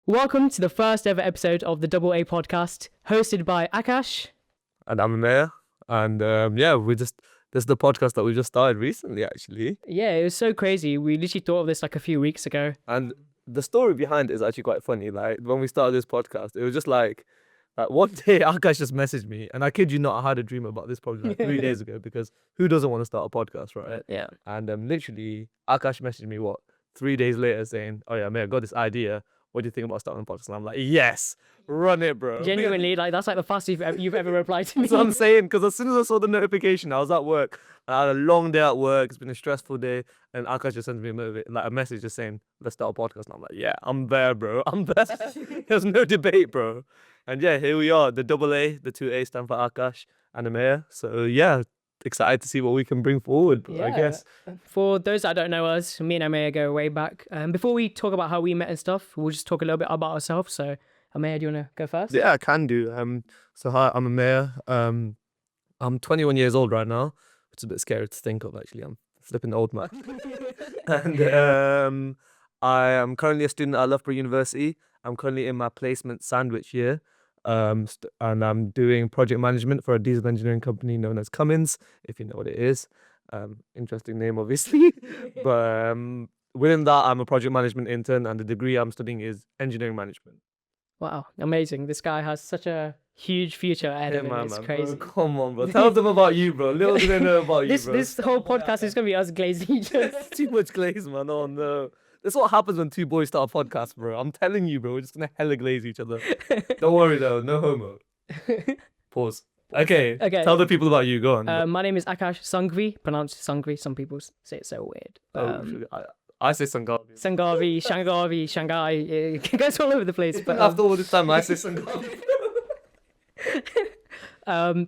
Welcome to the first ever episode of the DoubleA podcast, hosted by Akash. And I'm Amir. And this is the podcast that we just started recently, actually. Yeah, it was so crazy. We literally thought of this like a few weeks ago. And the story behind it is actually quite funny. Like when we started this podcast, it was just like one day Akash just messaged me, and I kid you not, I had a dream about this probably like 3 days ago, because who doesn't want to start a podcast, right? Yeah. And literally Akash messaged me 3 days later saying, "Oh yeah, Amir, I got this idea. What do you think about starting a podcast?" And I'm like, "Yes, run it, bro." Genuinely, like that's like the fastest you've ever replied to me. That's what I'm saying, because as soon as I saw the notification, I was at work. I had a long day at work. It's been a stressful day, and Akash just sends me a message just saying, "Let's start a podcast." And I'm like, "Yeah, I'm there, bro. I'm there." There's no debate, bro. And yeah, here we are. The DoubleA, the 2A stand for Akash and Amir. So yeah, excited to see what we can bring forward, bro, I guess. For those that don't know us, me and Amir go way back. Before we talk about how we met and stuff, we'll just talk a little bit about ourselves. So, Amir, do you want to go first? Yeah, I can do. So hi, I'm Amir. I'm 21 years old right now, which is a bit scary to think of, actually. I'm flipping old, man. And I am currently a student at Loughborough University. I'm currently in my placement sandwich year. And I'm doing project management for a diesel engineering company known as Cummins, if you know what it is. Interesting name, obviously. But within that, I'm a project management intern, and the degree I'm studying is engineering management. Wow, amazing. This guy has such a huge future ahead of him. It's crazy. Bro, come on, bro. Tell them about you, bro. Little do they know about you, bro. This whole podcast is going to be us glazing each other. Too much glaze, man. Oh, no. That's what happens when two boys start a podcast, bro. I'm telling you, bro. We're just going to hella glaze each other. Don't worry, though. No homo. Pause. Okay. Tell the people about you. Go on. My name is Akash Sanghvi, pronounced Sanghvi. Some people say it so weird. I say Sanghavi. Sanghavi, Shangavi, Shanghai. It goes all over the place. But after all this time, I say Sanghavi.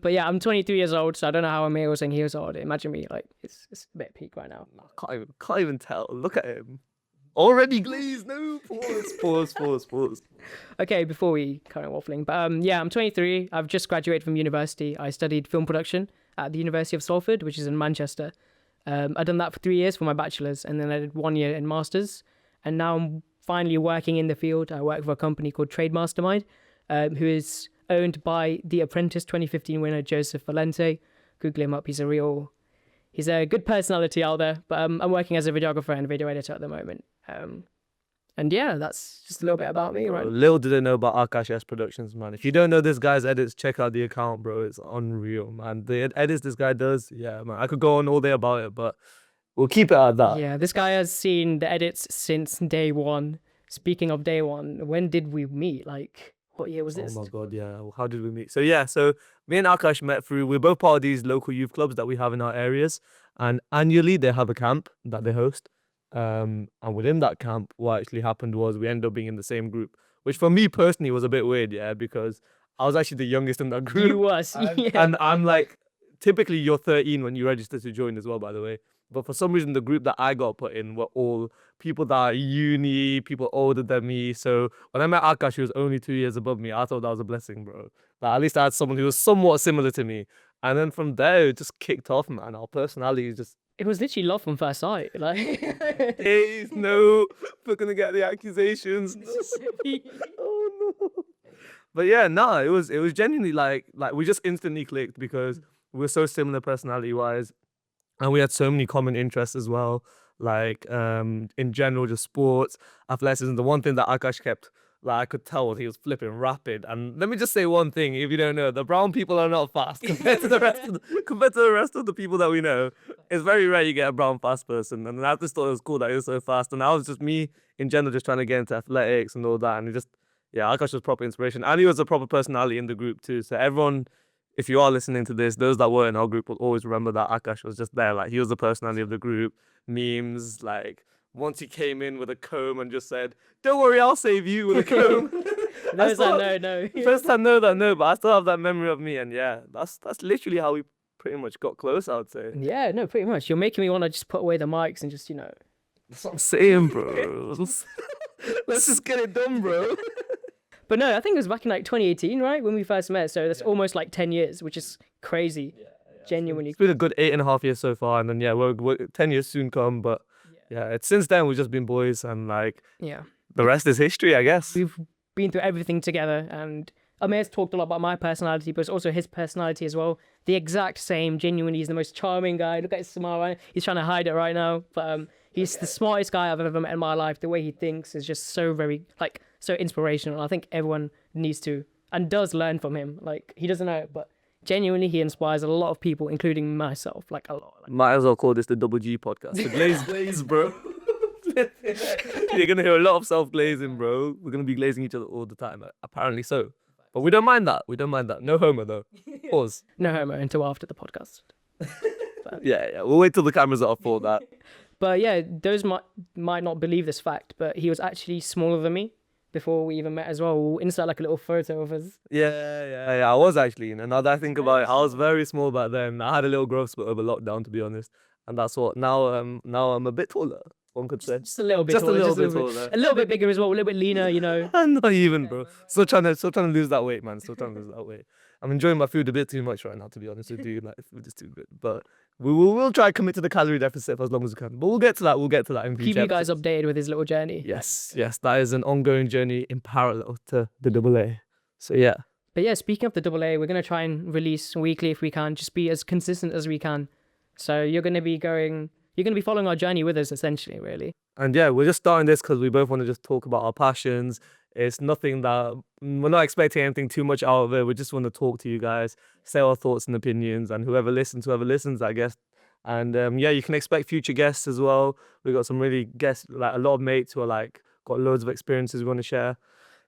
But yeah, I'm 23 years old, so I don't know how Amir was saying he was old. Imagine me, like, it's a bit peak right now. Can't even tell. Look at him. Already glazed. No, pause. Okay, before we carry on waffling. But yeah, I'm 23. I've just graduated from university. I studied film production at the University of Salford, which is in Manchester. I'd done that for 3 years for my bachelor's, and then I did 1 year in master's. And now I'm finally working in the field. I work for a company called Trade Mastermind, who is owned by the Apprentice 2015 winner, Joseph Valente. Google him up. He's a good personality out there. But I'm working as a videographer and video editor at the moment. And yeah, that's just a little bit about me, right? Little did they know about Akash S Productions, man. If you don't know this guy's edits, check out the account, bro. It's unreal, man. The edits this guy does, yeah, man. I could go on all day about it, but we'll keep it at that. Yeah, this guy has seen the edits since day one. Speaking of day one, when did we meet? Like, what year was this? Oh my God, yeah. How did we meet? So me and Akash met we're both part of these local youth clubs that we have in our areas. And annually they have a camp that they host. And within that camp, what actually happened was we ended up being in the same group, which for me personally was a bit weird, yeah, because I was actually the youngest in that group. You was, yeah. And I'm like, typically you're 13 when you register to join as well, by the way. But for some reason, the group that I got put in were all people that are uni, people older than me. So when I met Akash, who was only 2 years above me, I thought that was a blessing, bro. Like, at least I had someone who was somewhat similar to me. And then from there, it just kicked off, man. Our personalities just... It was literally love from first sight. Like, hey, no, we're gonna get the accusations. Oh no. But yeah, it was genuinely like we just instantly clicked because we were so similar personality wise, and we had so many common interests as well. Like in general, just sports, athleticism. The one thing that Akash kept, like, I could tell he was flipping rapid. And let me just say one thing, if you don't know, the brown people are not fast compared to the rest of the people that we know. It's very rare you get a brown fast person. And I just thought it was cool that he was so fast. And I was just me in general, just trying to get into athletics and all that. And Akash was proper inspiration. And he was a proper personality in the group too. So everyone, if you are listening to this, those that were in our group will always remember that Akash was just there. Like, he was the personality of the group. Memes, like, once he came in with a comb and just said, "Don't worry, I'll save you," with a comb. Those that know. First time know that know, but I still have that memory of me. And yeah, that's literally how we pretty much got close, I would say. Yeah, no, pretty much. You're making me want to just put away the mics and just, That's what I'm saying, bro. Let's just get it done, bro. But no, I think it was back in like 2018, right? When we first met. So that's almost like 10 years, which is crazy. Yeah. Genuinely. It's been a good 8.5 years so far. And then, yeah, we're 10 years soon come. But yeah, since then, we've just been boys. And like, yeah, the rest is history, I guess. We've been through everything together. And Amir's talked a lot about my personality, but it's also his personality as well. The exact same. Genuinely, he's the most charming guy. Look at his smile. Right? He's trying to hide it right now, but he's the smartest guy I've ever met in my life. The way he thinks is just so very so inspirational. I think everyone needs to and does learn from him. Like, he doesn't know it, but genuinely he inspires a lot of people, including myself. Like, a lot. Might as well call this the Double G podcast. The glaze, bro. You're gonna hear a lot of self-glazing, bro. We're gonna be glazing each other all the time, apparently so. But we don't mind that. No homo though. Pause. No homo until after the podcast. Yeah. We'll wait till the cameras are off for that. But yeah, those might not believe this fact, but he was actually smaller than me before we even met as well. We'll insert like a little photo of us. Yeah. I was actually. And now that I think about it, I was very small back then. I had a little growth spurt over lockdown, to be honest. And that's what now I'm a bit taller, one could say. Just a little bit Just taller. a little bit taller. A little bit bigger as well, a little bit leaner, you know. Not even, bro. Still trying to lose that weight, man. I'm enjoying my food a bit too much right now, to be honest with you. Like, food is too good. But we'll try to commit to the calorie deficit for as long as we can. But we'll get to that in future Keep you guys episodes. updated with his little journey. Yes. That is an ongoing journey in parallel to the DoubleA. So yeah. But yeah, speaking of the DoubleA, we're going to try and release weekly if we can, just be as consistent as we can. So you're going to be following our journey with us, essentially, really. And yeah, we're just starting this because we both want to just talk about our passions. It's nothing that we're not expecting anything too much out of it. We just want to talk to you guys, say our thoughts and opinions, and whoever listens, I guess. And you can expect future guests as well. We got some really guests, like a lot of mates who are like got loads of experiences we want to share.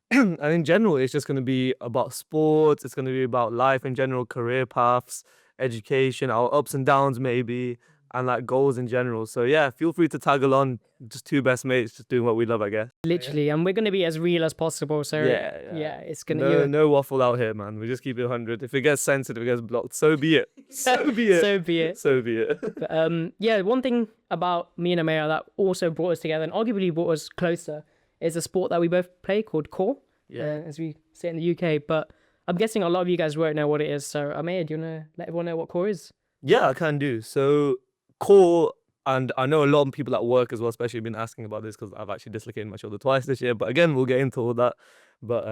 And in general, it's just going to be about sports. It's going to be about life in general, career paths, education, our ups and downs maybe, and like goals in general. So yeah, feel free to tag along. Just two best mates, just doing what we love, I guess. Literally, and we're gonna be as real as possible. So yeah, it's gonna no waffle out here, man. We just keep it 100. If it gets censored, if it gets blocked, so be it. So be it. But, one thing about me and Amir that also brought us together and arguably brought us closer is a sport that we both play called Kho, as we say in the UK. But I'm guessing a lot of you guys won't know what it is. So Amir, do you wanna let everyone know what Kho is? Yeah, I can do. So Kho, and I know a lot of people at work as well, especially been asking about this because I've actually dislocated my shoulder twice this year. But again, we'll get into all that. But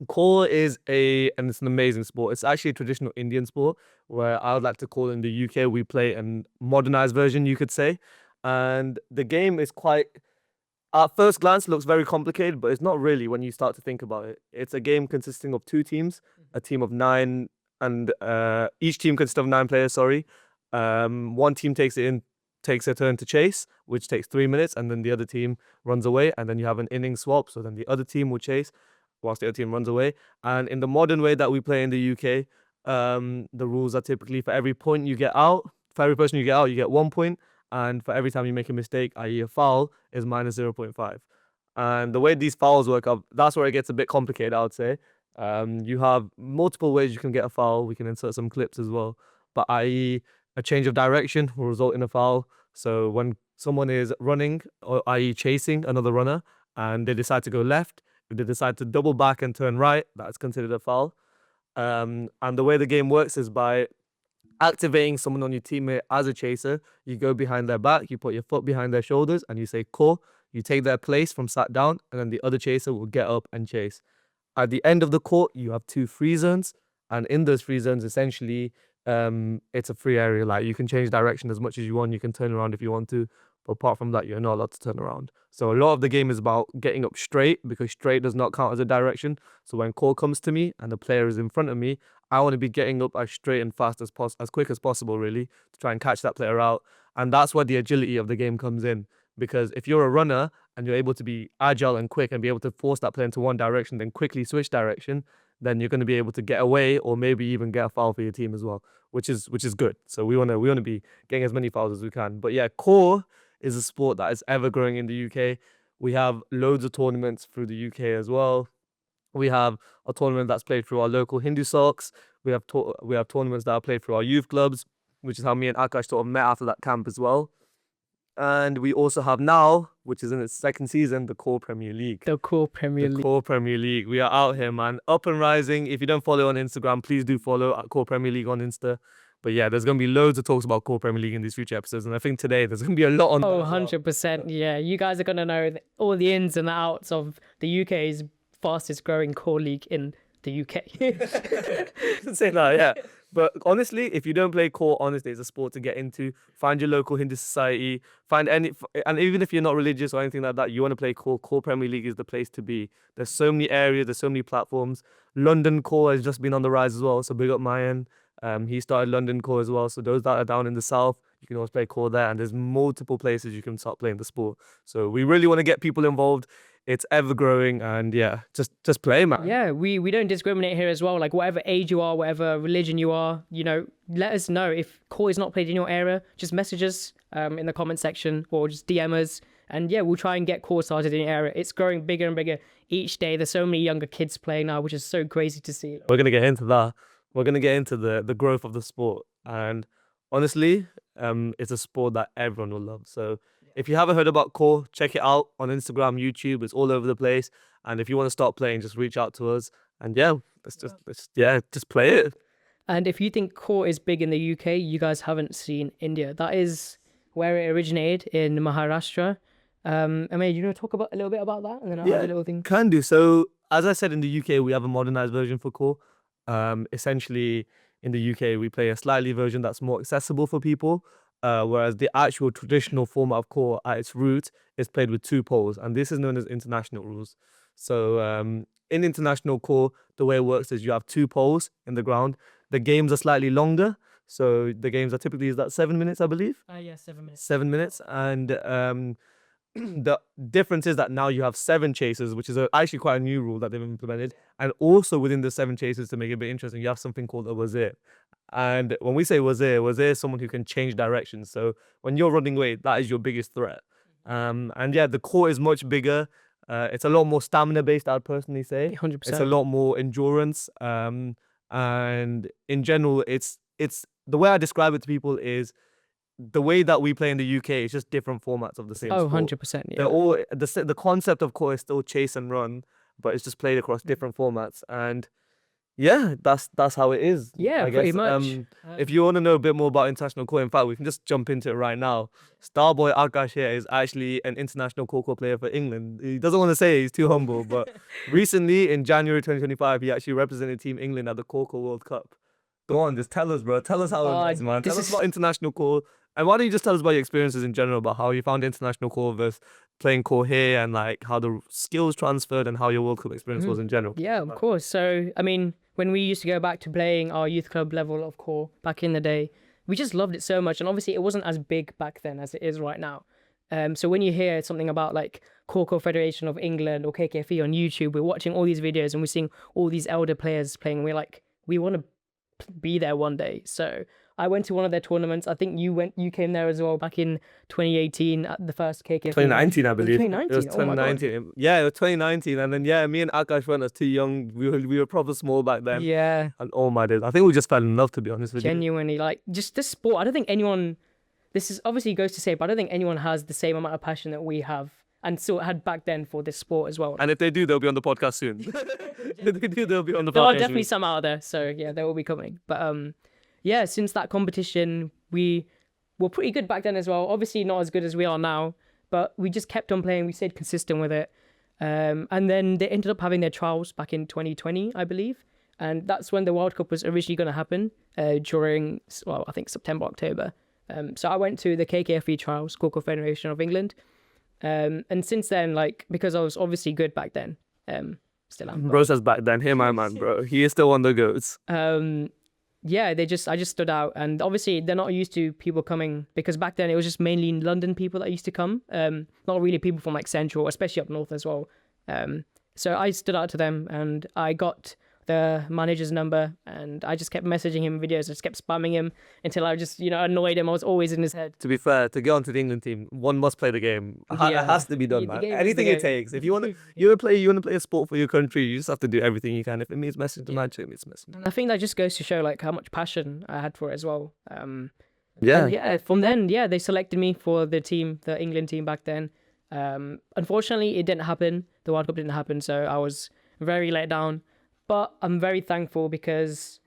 Kho is and it's an amazing sport. It's actually a traditional Indian sport where I would like to call in the UK we play a modernized version, you could say. And the game is quite, at first glance, looks very complicated, but it's not really when you start to think about it. It's a game consisting of two teams, a team of 9, and each team consists of 9 players, sorry. One team takes a turn to chase, which takes 3 minutes, and then the other team runs away, and then you have an inning swap, so then the other team will chase whilst the other team runs away. And in the modern way that we play in the UK, the rules are typically for every person you get out, you get 1 point, and for every time you make a mistake, i.e. a foul, is minus 0.5. And the way these fouls work up, that's where it gets a bit complicated, I would say. You have multiple ways you can get a foul. We can insert some clips as well, but i.e. a change of direction will result in a foul. So when someone is running, or i.e. chasing another runner, and they decide to go left, if they decide to double back and turn right, that's considered a foul. And the way the game works is by activating someone on your teammate as a chaser. You go behind their back, you put your foot behind their shoulders, and you say Kho. You take their place from sat down, and then the other chaser will get up and chase. At the end of the court, you have 2 free zones, and in those free zones, essentially, it's a free area. Like, you can change direction as much as you want. You can turn around if you want to, but apart from that, you're not allowed to turn around. So a lot of the game is about getting up straight, because straight does not count as a direction. So when Kho comes to me and the player is in front of me, I want to be getting up as straight and fast as quick as possible, really, to try and catch that player out. And that's where the agility of the game comes in, because if you're a runner and you're able to be agile and quick and be able to force that player into one direction, then quickly switch direction, then you're going to be able to get away, or maybe even get a foul for your team as well, which is good. So we want to be getting as many fouls as we can. But yeah, Kho is a sport that is ever growing in the UK. We have loads of tournaments through the UK as well. We have a tournament that's played through our local Hindu socks. We have tournaments that are played through our youth clubs, which is how me and Akash sort of met after that camp as well. And we also have now, which is in its 2nd season, the Kho Premier League. The Kho Premier League. We are out here, man. Up and rising. If you don't follow on Instagram, please do follow at Kho Premier League on Insta. But yeah, there's going to be loads of talks about Kho Premier League in these future episodes. And I think today there's going to be a lot on that. 100%. Yeah, you guys are going to know all the ins and the outs of the UK's fastest growing core league in the UK. Say that, yeah. But honestly, if you don't play Kho, honestly, it's a sport to get into. Find your local Hindu society. And even if you're not religious or anything like that, you want to play Kho. Kho Premier League is the place to be. There's so many areas, there's so many platforms. London Kho has just been on the rise as well. So big up Mayan. He started London Kho as well. So those that are down in the south, you can always play Kho there. And there's multiple places you can start playing the sport. So we really want to get people involved. It's ever growing, and yeah, just play, man. Yeah, we don't discriminate here as well. Like whatever age you are, whatever religion you are, you know, let us know if Kho is not played in your area. Just message us in the comment section or just DM us, and yeah, we'll try and get Kho started in your area. It's growing bigger and bigger each day. There's so many younger kids playing now, which is so crazy to see. We're gonna get into that. We're gonna get into the growth of the sport, and honestly, it's a sport that everyone will love. So if you haven't heard about Kho, check it out on Instagram, YouTube. It's all over the place. And if you want to start playing, just reach out to us. And yeah, just play it. And if you think Kho is big in the UK, you guys haven't seen India. That is where it originated, in Maharashtra. I mean, you know, talk about a little bit about that, and then I'll have a little thing. Can do. So as I said, in the UK, we have a modernized version for Kho. Essentially, in the UK, we play a slightly version that's more accessible for people. Whereas the actual traditional format of Kho at its root is played with 2 poles, and this is known as international rules. So in international Kho, the way it works is you have 2 poles in the ground. The games are slightly longer, so the games are typically, is that 7 minutes, I believe? Yeah, 7 minutes. 7 minutes, and the difference is that now you have 7 chases, which is actually quite a new rule that they've implemented. And also within the 7 chases, to make it a bit interesting, you have something called a wazir. And when we say wazir is someone who can change directions. So when you're running away, that is your biggest threat. And yeah, the Kho is much bigger. It's a lot more stamina based, I'd personally say. 100%. It's a lot more endurance. And in general, it's the way I describe it to people is the way that we play in the UK is just different formats of the same sport. 100%. Yeah. They're all the concept of Kho is still chase and run, but it's just played across different formats. And yeah, that's how it is. Yeah, I pretty guess. much. If you want to know a bit more about international Kho, in fact, we can just jump into it right now. Starboy Akash here is actually an international Kho Kho player for England. He doesn't want to say it, he's too humble, but recently in January 2025, he actually represented Team England at the Kho Kho World Cup. Go on, just tell us, bro. Tell us how it is, man. Tell us about international Kho. And why don't you just tell us about your experiences in general, about how you found international Kho versus playing Kho here, and like how the skills transferred and how your World Cup experience was in general. Yeah, of course. So, I mean, when we used to go back to playing our youth club level of Kho back in the day, we just loved it so much. And obviously it wasn't as big back then as it is right now. So when you hear something about like Kho Kho Federation of England or KKFE on YouTube, we're watching all these videos and we're seeing all these elder players playing, and we're like, we want to be there one day. So I went to one of their tournaments. I think you came there as well back in 2018 at the first KKFE. 2019, I believe. 2019. It was 2019. Yeah, it was 2019. And then yeah, me and Akash went as too young. We were proper small back then. Yeah. And oh my days, I think we just fell in love, to be honest with you. Genuinely, like just this sport. I don't think anyone. This is obviously goes to say, but I don't think anyone has the same amount of passion that we have and still had back then for this sport as well. And if they do, they'll be on the podcast soon. If they do, they'll be on the podcast. There are definitely some out there, so yeah, they will be coming. But yeah, since that competition, we were pretty good back then as well. Obviously not as good as we are now, but we just kept on playing. We stayed consistent with it. And then they ended up having their trials back in 2020, I believe. And that's when the World Cup was originally going to happen during, well, I think September, October. So I went to the KKFE trials, Kho Kho Federation of England. And since then, like, because I was obviously good back then, still am. Bro says back then, here my man, bro. He is still on the goats. Yeah, I just stood out, and obviously they're not used to people coming, because back then it was just mainly London people that used to come, not really people from like Central, especially up north as well. So I stood out to them, and I got the manager's number, and I just kept messaging him videos. I just kept spamming him until I just, annoyed him. I was always in his head. To be fair, to get onto the England team, one must play the game. It has to be done, man. Anything it takes. If you want to play a sport for your country, you just have to do everything you can. If it means messaging the manager, it means messaging. And I think that just goes to show like how much passion I had for it as well. Yeah. From then, they selected me for the team, the England team back then. Unfortunately, it didn't happen. The World Cup didn't happen, so I was very let down. But I'm very thankful, because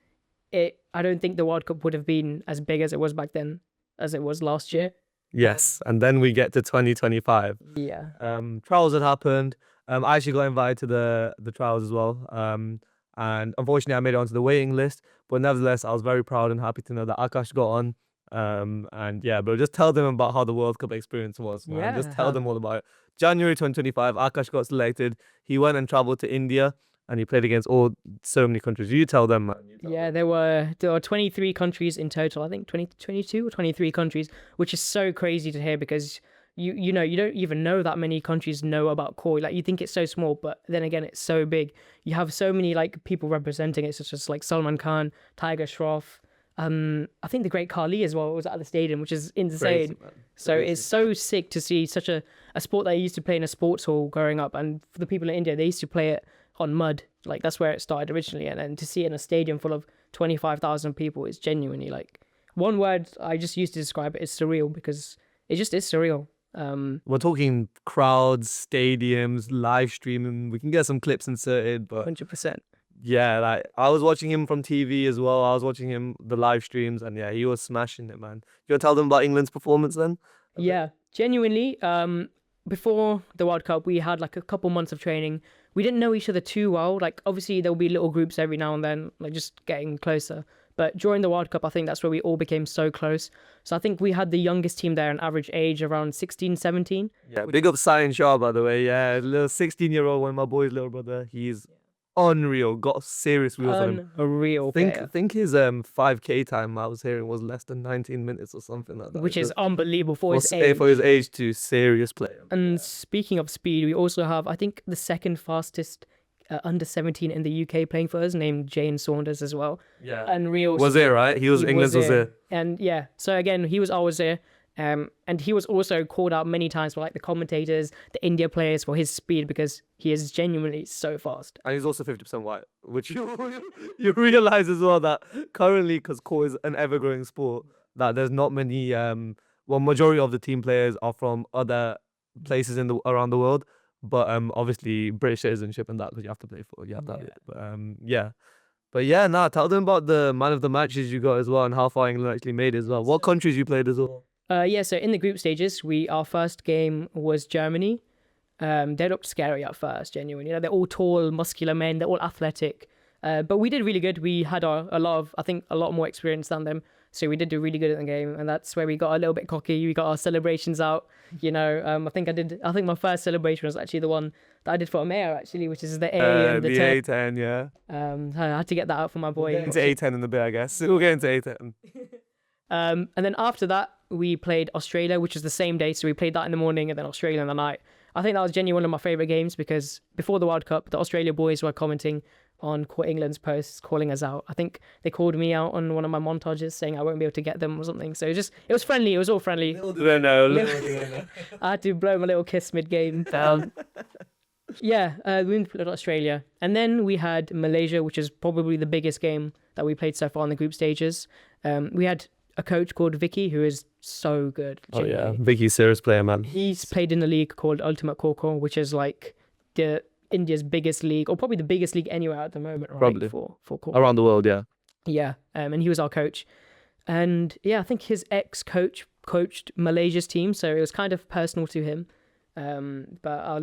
I don't think the World Cup would have been as big as it was back then as it was last year. Yes, and then we get to 2025. Yeah. Trials had happened. I actually got invited to the trials as well. And unfortunately, I made it onto the waiting list. But nevertheless, I was very proud and happy to know that Akash got on. And yeah, but just tell them about how the World Cup experience was, man. Just tell them all about it. January 2025, Akash got selected. He went and traveled to India, and he played against so many countries. You tell them, man. There were 23 countries in total. I think 22 or 23 countries, which is so crazy to hear because you know, you don't even know that many countries know about Kho. Like, you think it's so small, but then again, it's so big. You have so many like people representing it, such as like Salman Khan, Tiger Shroff. I think the Great Khali as well was at the stadium, which is insane. Crazy, so it's so sick to see such a sport that I used to play in a sports hall growing up. And for the people in India, they used to play it on mud. Like, that's where it started originally. And then to see it in a stadium full of 25,000 people is genuinely, like, one word I just used to describe it is surreal, because it just is surreal. We're talking crowds, stadiums, live streaming. We can get some clips inserted, but 100%. Yeah, like I was watching him from TV as well. I was watching him the live streams, and yeah, he was smashing it, man. You want to tell them about England's performance then? Yeah, genuinely. Before the World Cup, we had like a couple months of training. We didn't know each other too well. Like, obviously there'll be little groups every now and then, like just getting closer. But during the World Cup, I think that's where we all became so close. So I think we had the youngest team there, an average age around 16, 17. Yeah, big up Cyan Shaw, by the way. Yeah, little 16-year-old, one of my boy's little brother. He's unreal, got serious wheels on him. Unreal. Think his 5K time I was hearing was less than 19 minutes or something like that. Which is unbelievable for his age. For his age, too. Serious player. And speaking of speed, we also have, I think, the second fastest under 17 in the UK playing for us, named Jane Saunders as well. Yeah. Unreal. Wazir, right? He was England's Wazir. And yeah, so again, he was our Wazir. And he was also called out many times by like the commentators, the India players, for his speed, because he is genuinely so fast. And he's also 50% white, which you realize as well that currently, because Kho is an ever-growing sport, that there's not many, majority of the team players are from other places around the world. But obviously British citizenship and that, because you have to play for, you have to have it. But tell them about the man of the matches you got as well, and how far England actually made as well. What countries you played as well? So in the group stages, our first game was Germany. They looked scary at first, genuinely. You know, they're all tall, muscular men. They're all athletic. But we did really good. We had a lot more experience than them. So we did do really good in the game, and that's where we got a little bit cocky. We got our celebrations out. You know, I think my first celebration was actually the one that I did for Omer, actually, which is the A and the 10. A10, yeah. I had to get that out for my boy. We'll get into A10 in the bit, I guess. We'll get into A10. And then after that, we played Australia, which is the same day. So we played that in the morning and then Australia in the night. I think that was genuinely one of my favourite games, because before the World Cup, the Australia boys were commenting on England's posts, calling us out. I think they called me out on one of my montages, saying I won't be able to get them or something. So it was friendly. It was all friendly. Little do they know. I had to blow my little kiss mid-game. We played Australia. And then we had Malaysia, which is probably the biggest game that we played so far in the group stages. We had a coach called Vicky, who is so good. Genuinely. Oh yeah, Vicky's serious player, man. He's played in a league called Ultimate Kho Kho, which is like India's biggest league, or probably the biggest league anywhere at the moment, right? Probably for Kho. Around the world, yeah. Yeah, and he was our coach, and yeah, I think his ex-coach coached Malaysia's team, so it was kind of personal to him. But I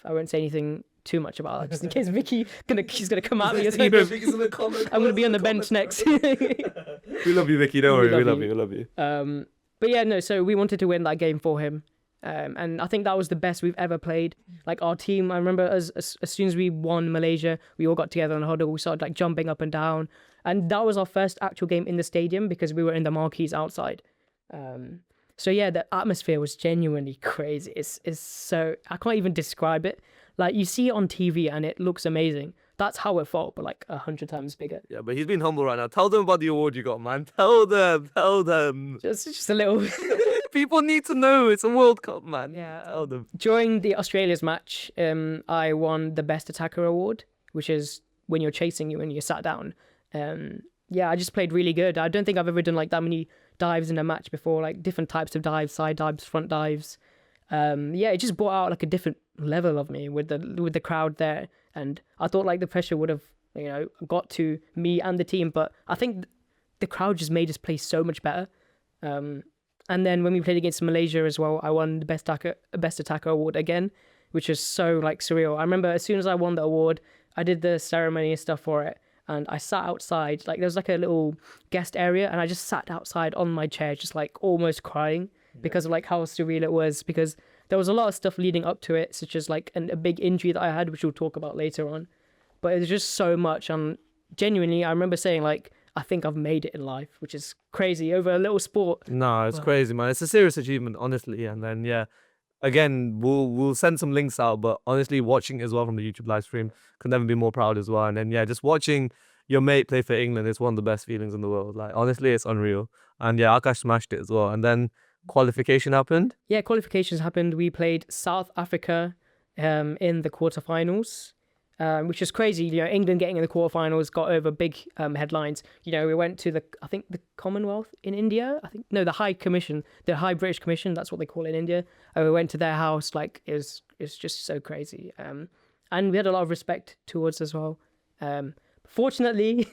won't say anything too much about that, just in case she's gonna come at me. I'm gonna be on the bench next. We love you, Vicky. Don't worry, we love you. But yeah, no. So we wanted to win that game for him, and I think that was the best we've ever played. Like, our team, I remember as soon as we won Malaysia, we all got together in a huddle. We started like jumping up and down, and that was our first actual game in the stadium, because we were in the marquees outside. So yeah, the atmosphere was genuinely crazy. It's so, I can't even describe it. Like, you see it on TV and it looks amazing. That's how it felt, but like 100 times bigger. Yeah, but he's been humble right now. Tell them about the award you got, man. Tell them. Just a little. People need to know. It's a World Cup, man. Yeah. Tell them. During the Australia's match, I won the Best Attacker award, which is when you're chasing you and you're sat down. I just played really good. I don't think I've ever done like that many dives in a match before, like different types of dives, side dives, front dives. It just brought out like a different level of me with the crowd there, and I thought like the pressure would have got to me and the team, but I think the crowd just made us play so much better. And then when we played against Malaysia as well, I won the best attacker award again, which is so like surreal. I remember as soon as I won the award, I did the ceremony and stuff for it, and I sat outside. Like there was like a little guest area, and I just sat outside on my chair, just like almost crying because of like how surreal it was. Because there was a lot of stuff leading up to it, such as like a big injury that I had, which we'll talk about later on. But it was just so much, and genuinely, I remember saying like, I think I've made it in life, which is crazy over a little sport. No, it's crazy, man. It's a serious achievement, honestly. And then again, we'll send some links out, but honestly, watching it as well from the YouTube live stream could never be more proud as well. And then just watching your mate play for England is one of the best feelings in the world. Like honestly, it's unreal. And Akash smashed it as well. And then qualification happened. Yeah, qualifications happened. We played South Africa in the quarterfinals. Which is crazy. You know, England getting in the quarterfinals got over big headlines. You know, we went to the Commonwealth in India. The High Commission, the High British Commission. That's what they call it in India. We went to their house. Like it's just so crazy. And we had a lot of respect towards as well. Fortunately,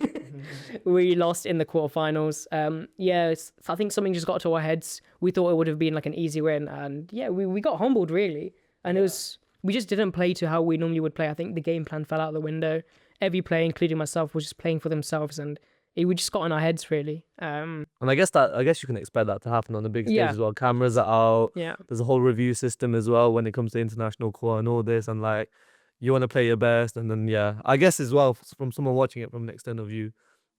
we lost in the quarterfinals. I think something just got to our heads. We thought it would have been like an easy win, and we got humbled really. And it was. We just didn't play to how we normally would play. I think the game plan fell out the window. Every player, including myself, was just playing for themselves, and we just got in our heads really. And I guess you can expect that to happen on the big stage as well. Cameras are out. Yeah. There's a whole review system as well when it comes to international core and all this, and like you want to play your best. And then I guess as well from someone watching it from an external view,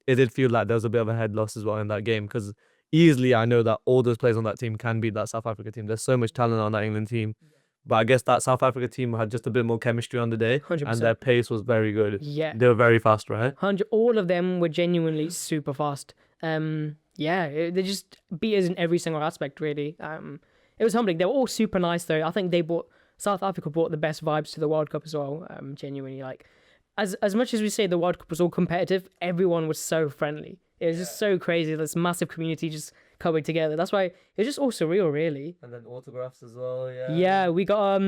it did feel like there was a bit of a head loss as well in that game, because easily I know that all those players on that team can beat that South Africa team. There's so much talent on that England team. But I guess that South Africa team had just a bit more chemistry on the day, 100%. and their pace was very good. Yeah, they were very fast, right? All of them were genuinely super fast. They just beat us in every single aspect, really. It was humbling. They were all super nice, though. I think South Africa brought the best vibes to the World Cup as well. Genuinely, like as much as we say the World Cup was all competitive, everyone was so friendly. It was just so crazy. This massive community just coming together. That's why it's just all surreal, really. And then autographs as well. Yeah, we got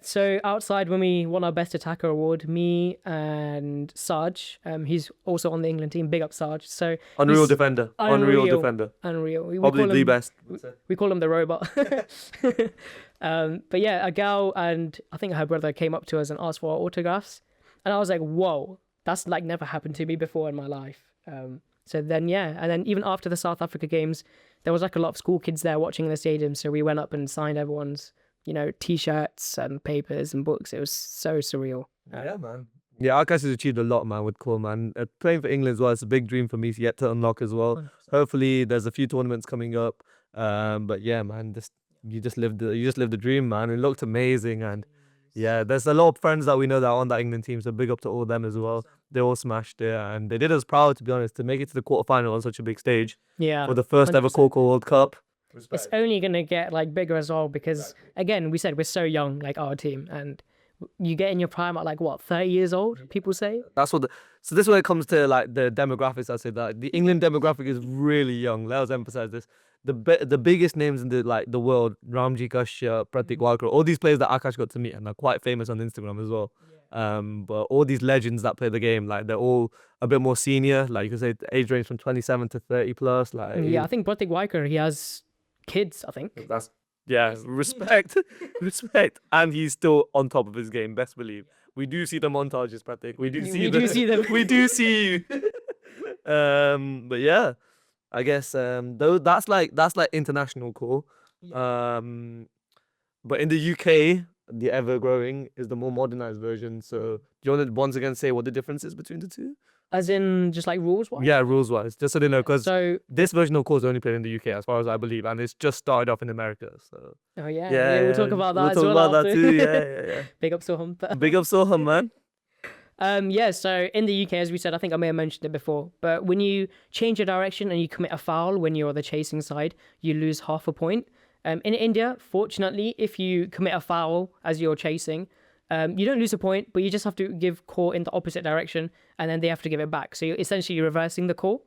So outside when we won our best attacker award, me and Sarge, he's also on the England team. Big up Sarge. So unreal defender. Unreal defender. Unreal. Probably the best. We call him the robot. But a gal and I think her brother came up to us and asked for our autographs, and I was like, whoa, that's like never happened to me before in my life. So then, and then even after the South Africa games, there was like a lot of school kids there watching in the stadium. So we went up and signed everyone's, T-shirts and papers and books. It was so surreal. Yeah, man. Yeah, Akash has achieved a lot, man, with Kho, man. Playing for England as well, it's a big dream for me yet to unlock as well. 100%. Hopefully, there's a few tournaments coming up. But yeah, man, you just lived the dream, man. It looked amazing, and there's a lot of friends that we know that are on that England team. So big up to all of them as well. They all smashed it, and they did us proud, to be honest, to make it to the quarterfinal on such a big stage. Yeah, for the first 100%. Ever Kho Kho World Cup. Respect. It's only gonna get like bigger as well because again, we said we're so young, like our team, and you get in your prime at like what 30 years old. People say that's what. So this is when it comes to like the demographics. I say that the England demographic is really young. Let us emphasize this. The biggest names in the world, Ramji Kashyap, Pratik Walker, all these players that Akash got to meet and are quite famous on Instagram as well. But all these legends that play the game, like they're all a bit more senior. Like you could say the age range from 27 to 30 plus. Like I think Pratik Walker, he has kids, I think. That's respect. Respect. And he's still on top of his game, best believe. We do see the montages, Pratik. We do see them. We do see you. But yeah, I guess though that's like international Kho. But in the UK, the ever growing is the more modernized version. So do you want to once again say what the difference is between the two? As in just like rules wise? Yeah, rules wise. Just so they know, because this version of Kho is only played in the UK as far as I believe, and it's just started off in America. So we'll talk about that as well. We'll talk about that too. Yeah. Big up Soham. Big up Soham, man. So in the UK, as we said, I think I may have mentioned it before, but when you change your direction and you commit a foul when you're the chasing side, you lose half a point. In India, fortunately, if you commit a foul as you're chasing, you don't lose a point, but you just have to give Kho in the opposite direction, and then they have to give it back. So you're essentially reversing the Kho.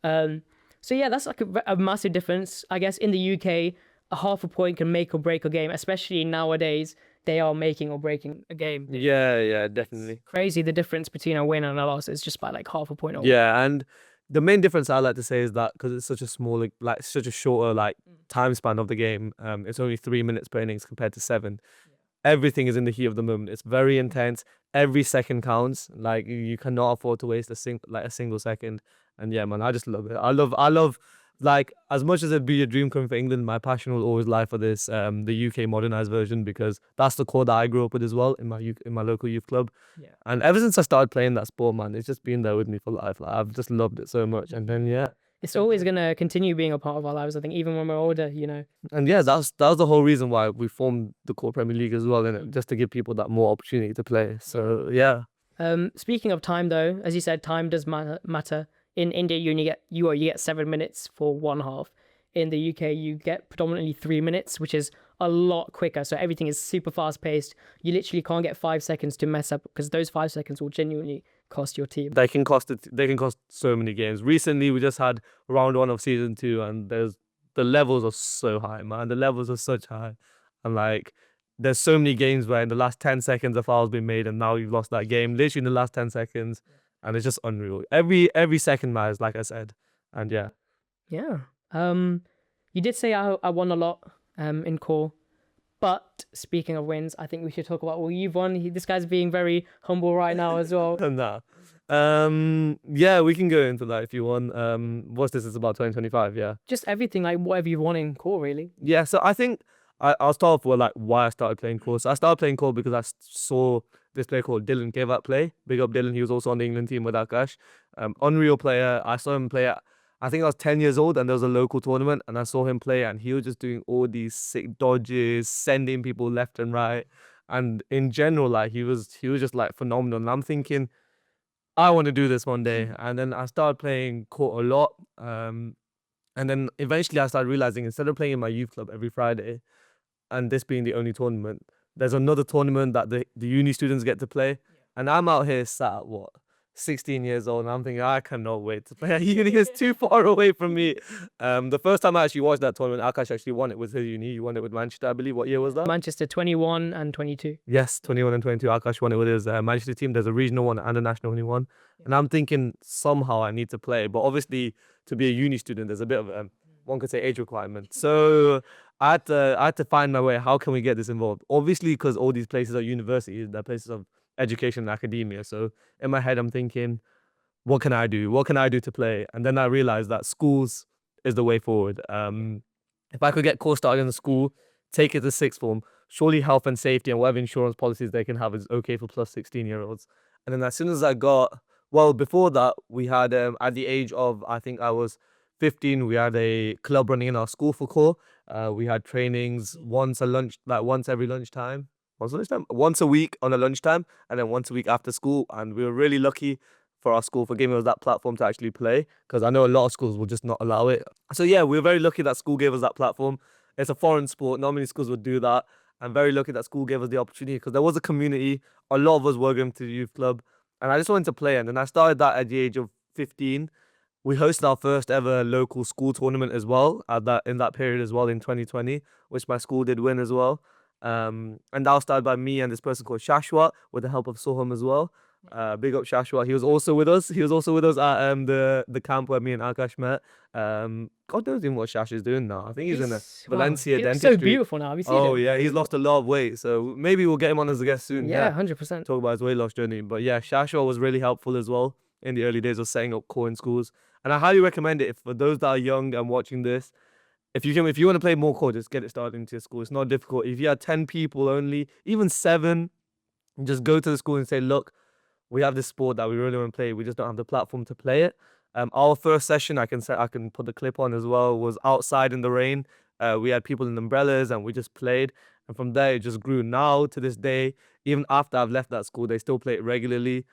That's like a massive difference. I guess in the UK, a half a point can make or break a game, especially nowadays. They are making or breaking a game. Yeah, definitely. Crazy the difference between a win and a loss is just by like half a point. Yeah, and the main difference I like to say is that because it's such a small, such a shorter time span of the game, it's only 3 minutes per innings compared to 7. everything is in the heat of the moment. It's very intense. Every second counts. Like you cannot afford to waste a single second. And yeah, man, I just love it. I love like as much as it'd be a dream coming for England, my passion will always lie for this the UK modernized version, because that's the core that I grew up with as well in my local youth club. Yeah. And ever since I started playing that sport, man, it's just been there with me for life. Like I've just loved it so much. And then yeah. It's always going to continue being a part of our lives, I think, even when we're older, And yeah, that was the whole reason why we formed the Kho Premier League as well, innit? Just to give people that more opportunity to play. So yeah. Speaking of time, though, as you said, time does matter. In India, you get 7 minutes for one half. In the UK, you get predominantly 3 minutes, which is a lot quicker. So everything is super fast paced. You literally can't get 5 seconds to mess up, because those 5 seconds will genuinely cost your team. They can cost so many games. Recently, we just had round 1 of season 2, and the levels are so high, man. The levels are such high, and like there's so many games where in the last 10 seconds a foul's been made, and now you've lost that game literally in the last 10 seconds, and it's just unreal. Every second matters, like I said, and yeah. Yeah. You did say I won a lot in Kho, but speaking of wins, I think we should talk about what you've won. This guy's being very humble right now as well. Nah. Yeah, we can go into that if you want. What's this? It's about 2025, yeah. Just everything, like whatever you've won in Kho, really. Yeah, so I think I'll start off with like why I started playing Kho. So I started playing Kho because I saw this player called Dylan gave up play. Big up Dylan, he was also on the England team with Akash. Unreal player. I saw him play at, I think I was 10 years old, and there was a local tournament, and I saw him play, and he was just doing all these sick dodges, sending people left and right. And in general, like he was just like phenomenal. And I'm thinking, I want to do this one day. And then I started playing Kho a lot. And then eventually I started realizing, instead of playing in my youth club every Friday, and this being the only tournament, there's another tournament that the uni students get to play. And I'm out here sat at 16 years old, and I'm thinking, I cannot wait to play at uni. It's too far away from me. The first time I actually watched that tournament, Akash actually won it with his uni. He won it with Manchester, I believe. What year was that? Manchester 21 and 22. Yes, 21 and 22. Akash won it with his Manchester team. There's a regional one and a national one. And I'm thinking, somehow I need to play. But obviously, to be a uni student, there's a bit of one could say age requirement. So I had to find my way. How can we get this involved? Obviously, because all these places are universities, they're places of education and academia. So in my head, I'm thinking, what can I do? What can I do to play? And then I realized that schools is the way forward. If I could get Kho started in the school, take it to sixth form, surely health and safety and whatever insurance policies they can have is okay for plus 16-year-olds. And then as soon as I got, well, before that, we had, at the age of, I think I was 15, we had a club running in our school for Kho. We had trainings once every lunchtime. Once a week on a lunchtime, and then once a week after school. And we were really lucky for our school for giving us that platform to actually play, because I know a lot of schools will just not allow it. So yeah, we were very lucky that school gave us that platform. It's a foreign sport. Not many schools would do that. I'm very lucky that school gave us the opportunity, because there was a community. A lot of us were going to the youth club, and I just wanted to play. And then I started that at the age of 15. We hosted our first ever local school tournament as well in that period as well in 2020, which my school did win as well. And that was started by me and this person called Shashwat with the help of Soham as well. Big up Shashwat. He was also with us. He was also with us at the camp where me and Akash met. God knows even what Shash is doing now. I think he's in a Valencia dentistry. So beautiful now. Have you seen him? Oh yeah, he's lost a lot of weight. So maybe we'll get him on as a guest soon. Yeah, 100%. Talk about his weight loss journey. But yeah, Shashwat was really helpful as well in the early days of setting up Kho in schools. And I highly recommend it for those that are young and watching this. If you want to play more Kho, just get it started into your school. It's not difficult. If you had 10 people only, even 7, just go to the school and say, look, we have this sport that we really want to play. We just don't have the platform to play it. Our first session, I can put the clip on as well, was outside in the rain. We had people in umbrellas and we just played. And from there, it just grew. Now, to this day, even after I've left that school, they still play it regularly.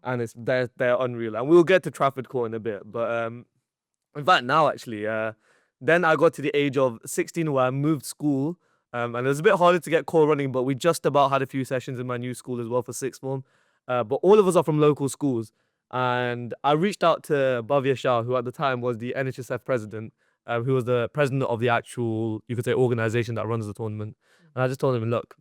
And they're unreal. And we'll get to Trafford Kho in a bit. But in fact, now actually, then I got to the age of 16 where I moved school. And it was a bit harder to get Kho running, but we just about had a few sessions in my new school as well for sixth form. But all of us are from local schools. And I reached out to Bhavya Shah, who at the time was the NHSF president, who was the president of the actual, you could say, organization that runs the tournament. And I just told him, look,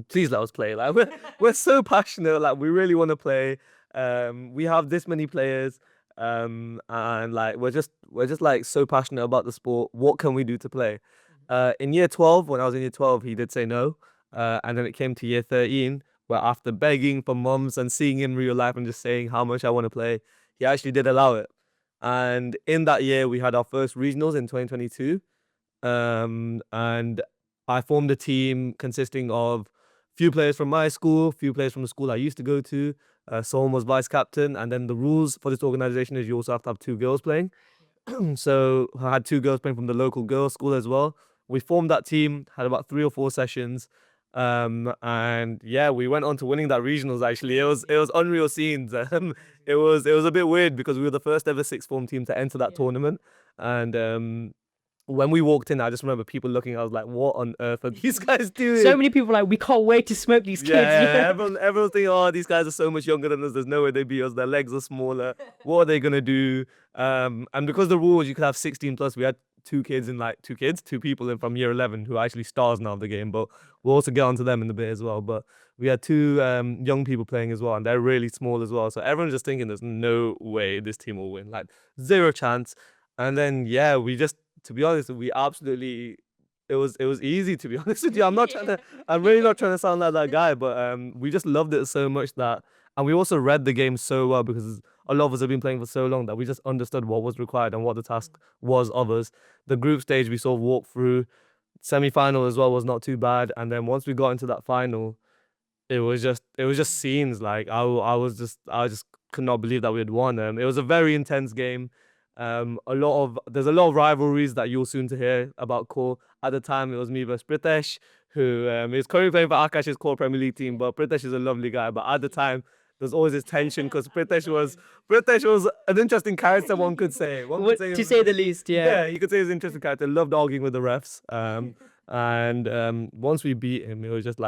please let us play. Like we're so passionate. Like we really want to play. We have this many players. And like we're just like so passionate about the sport. What can we do to play? In year 12, when I was in year 12, he did say no. And then it came to year 13, where after begging for mums and seeing him in real life and just saying how much I want to play, he actually did allow it. And in that year, we had our first regionals in 2022. And I formed a team consisting of few players from my school, few players from the school I used to go to. Someone was vice captain, and then the rules for this organization is you also have to have two girls playing. So I had two girls playing from the local girls' school as well. We formed that team, had about 3 or 4 sessions, and yeah, we went on to winning that regionals. Actually, it was unreal scenes. It was a bit weird because we were the first ever sixth form team to enter that tournament, and when we walked in, I just remember people looking. I was like, "What on earth are these guys doing?" So many people like, we can't wait to smoke these kids. Yeah, everyone's thinking, "Oh, these guys are so much younger than us. There's no way they beat us. Their legs are smaller. What are they gonna do?" And because the rule was you could have 16 plus, we had two people in from year 11 who are actually stars now of the game. But we'll also get onto them in a bit as well. But we had two young people playing as well, and they're really small as well. So everyone's just thinking, "There's no way this team will win. Like zero chance." And then yeah, to be honest, we absolutely. It was easy, to be honest with you. I'm really not trying to sound like that guy, but we just loved it so much and we also read the game so well because a lot of us have been playing for so long that we just understood what was required and what the task was of us. The group stage we sort of walked through, semi-final as well was not too bad, and then once we got into that final, it was just scenes. Like I just could not believe that we had won. It was a very intense game. There's a lot of rivalries that you'll soon to hear about Kho. At the time, it was me versus Pritesh, who is currently playing for Akash's Kho Premier League team. But Pritesh is a lovely guy. But at the time, there's always this tension because Pritesh was an interesting character. One could say, To say the least, yeah. Yeah, you could say he's an interesting character. Loved arguing with the refs. And once we beat him, it was just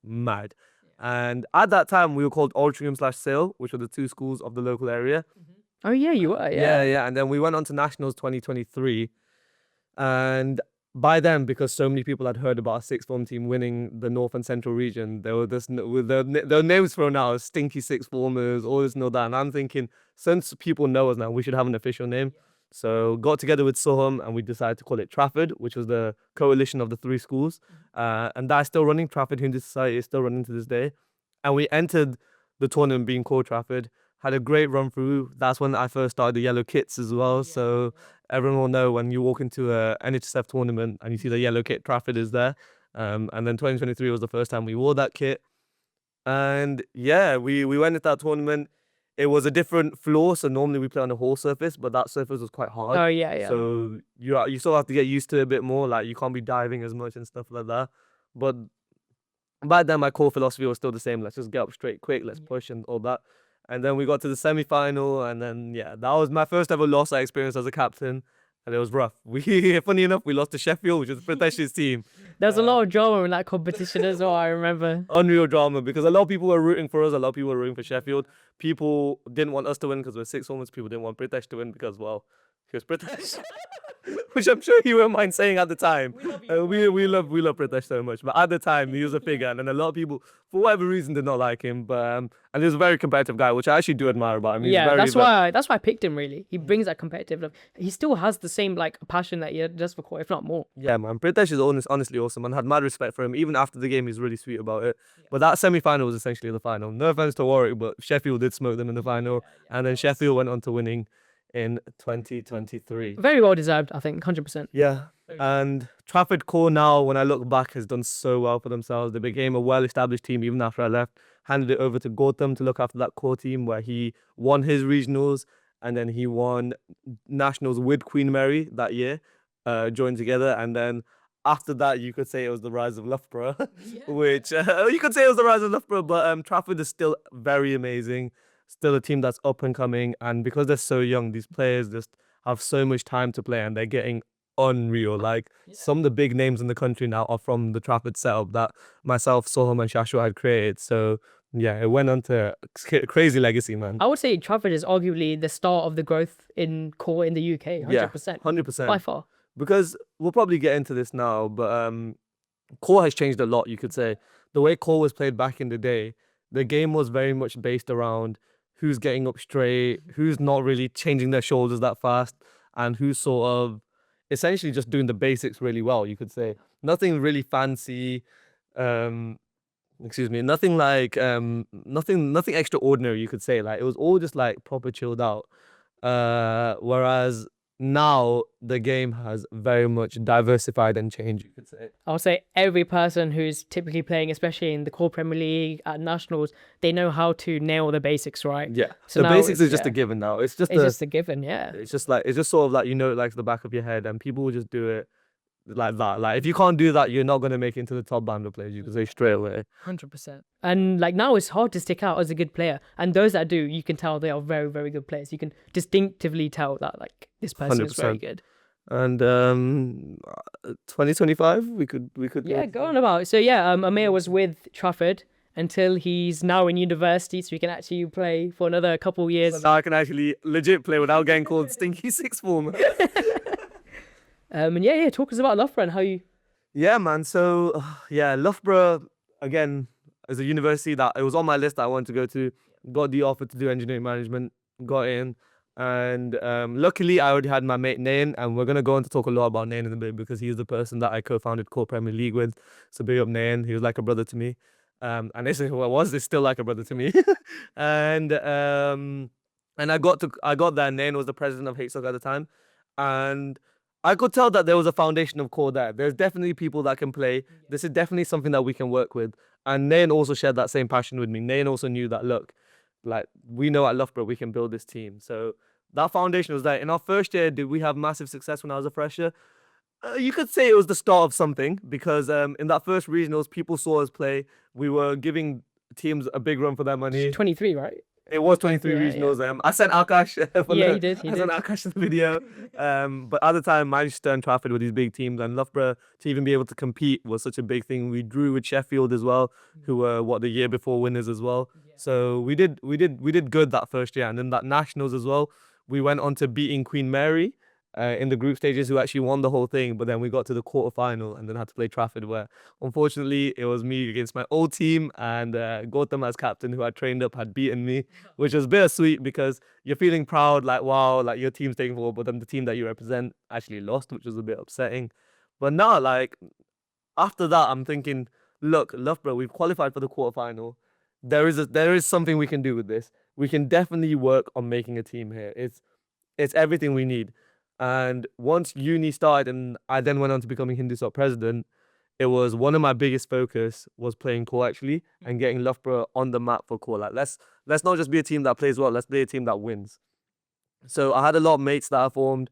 mad. And at that time, we were called Altrincham/Sale, which were the two schools of the local area. Oh yeah, you were. Yeah. Yeah. And then we went on to Nationals 2023. And by then, because so many people had heard about our sixth form team winning the North and Central region, there were names thrown out as stinky sixth formers, all this and all that. And I'm thinking, since people know us now, we should have an official name. So got together with Soham and we decided to call it Trafford, which was the coalition of the three schools. And that's still running. Trafford Hindu Society is still running to this day. And we entered the tournament being called Trafford. Had a great run through. That's when I first started the yellow kits as well. So everyone will know when you walk into a NHSF tournament and you see the yellow kit, Trafford is there. And then 2023 was the first time we wore that kit. And yeah, we went into that tournament. It was a different floor, so normally we play on a whole surface, but that surface was quite hard. Oh yeah. So you still have to get used to it a bit more. Like you can't be diving as much and stuff like that. But back then, my core philosophy was still the same. Let's just get up straight, quick. Let's push and all that. And then we got to the semi-final, and then that was my first ever loss I experienced as a captain, and it was rough. Funny enough, we lost to Sheffield, which was Pritesh's team. There was a lot of drama in that competition as well. I remember. Unreal drama because a lot of people were rooting for us. A lot of people were rooting for Sheffield. People didn't want us to win because we're six formers. People didn't want Pritesh to win because, well, he was Pritesh. Which I'm sure he won't mind saying at the time. We love Pritesh so much, but at the time he was a figure, and then a lot of people, for whatever reason, did not like him. But and he was a very competitive guy, which I actually do admire about him. That's why I picked him. Really, he brings that competitive love. He still has the same passion that he does for Kho, if not more. Yeah, man, Pritesh is honestly awesome, and I had mad respect for him. Even after the game, he's really sweet about it. But that semi-final was essentially the final. No offense to Warwick, but Sheffield did smoke them in the final, and then Sheffield went on to winning in 2023. Very well deserved, I think, 100%. Yeah, and Trafford Kho now, when I look back, has done so well for themselves. They became a well-established team even after I left. Handed it over to Gautam to look after that core team where he won his regionals and then he won nationals with Queen Mary that year, joined together. And then after that, you could say it was the rise of Loughborough, which you could say it was the rise of Loughborough, but Trafford is still very amazing. Still a team that's up and coming, and because they're so young, these players just have so much time to play and they're getting unreal. Some of the big names in the country now are from the Trafford setup that myself, Soham and Shashua had created. So yeah, it went on to a crazy legacy, man. I would say Trafford is arguably the start of the growth in Kho in the UK, 100%. Yeah, 100%. By far. Because we'll probably get into this now, but Kho has changed a lot, you could say. The way Kho was played back in the day, the game was very much based around who's getting up straight, who's not really changing their shoulders that fast, and who's sort of essentially just doing the basics really well, you could say. Nothing really fancy. Excuse me, nothing like nothing extraordinary, you could say. Like, it was all just like proper chilled out. Whereas now the game has very much diversified and changed, you could say. I'll say every person who's typically playing, especially in the Kho Premier League at nationals, they know how to nail the basics, right? Yeah, So the now basics is just yeah, a given now. It's it's just a given, yeah. it's just sort of like, like the back of your head, and people will just do it like that. Like, if you can't do that, you're not gonna make it into the top band of players, you could say, straight away. 100%. And like now it's hard to stick out as a good player. And those that do, you can tell they are very, very good players. You can distinctively tell that like this person is very 100%. good. And 2025, we could Yeah, go on about. So yeah, Amir was with Trafford until he's now in university, so he can actually play for another couple years. So now I can actually legit play without getting called stinky sixth form. And yeah, talk us about Loughborough and how you. Yeah, man. So yeah, Loughborough again is a university that it was on my list that I wanted to go to. Got the offer to do engineering management, got in, and luckily I already had my mate Nain, and we're gonna go on to talk a lot about Nain in a bit because he's the person that I co-founded Kho Premier League with. So big up Nain, he was like a brother to me, and this is who I was. He's still like a brother to me, and I got there. Nain was the president of HSOC at the time, and I could tell that there was a foundation of core there. There's definitely people that can play. This is definitely something that we can work with. And Nain also shared that same passion with me. Nain also knew that, look, like, we know at Loughborough we can build this team. So that foundation was there. In our first year, did we have massive success when I was a fresher? You could say it was the start of something because in that first regionals, people saw us play. We were giving teams a big run for their money. 23, right? It was 23 regionals. I sent Akash for he did. I sent Akash the video. But at the time, Manchester and Trafford were these big teams, and Loughborough, to even be able to compete was such a big thing. We drew with Sheffield as well, who were the year before winners as well. So we did good that first year, and then that nationals as well. We went on to beating Queen Mary in the group stages, who actually won the whole thing. But then we got to the quarterfinal and then had to play Trafford, where unfortunately it was me against my old team, and Gautam as captain, who I trained up, had beaten me, which was bittersweet because you're feeling proud, like, wow, like your team's taking forward, but then the team that you represent actually lost, which was a bit upsetting. But now, like, after that, I'm thinking, look, Loughborough, we've qualified for the quarterfinal. There is something we can do with this. We can definitely work on making a team here. It's everything we need. And once uni started and I then went on to becoming Hindustan president, it was one of my biggest focus was playing Kho actually and getting Loughborough on the map for Kho. Like, let's not just be a team that plays well, let's be a team that wins. So I had a lot of mates that I formed,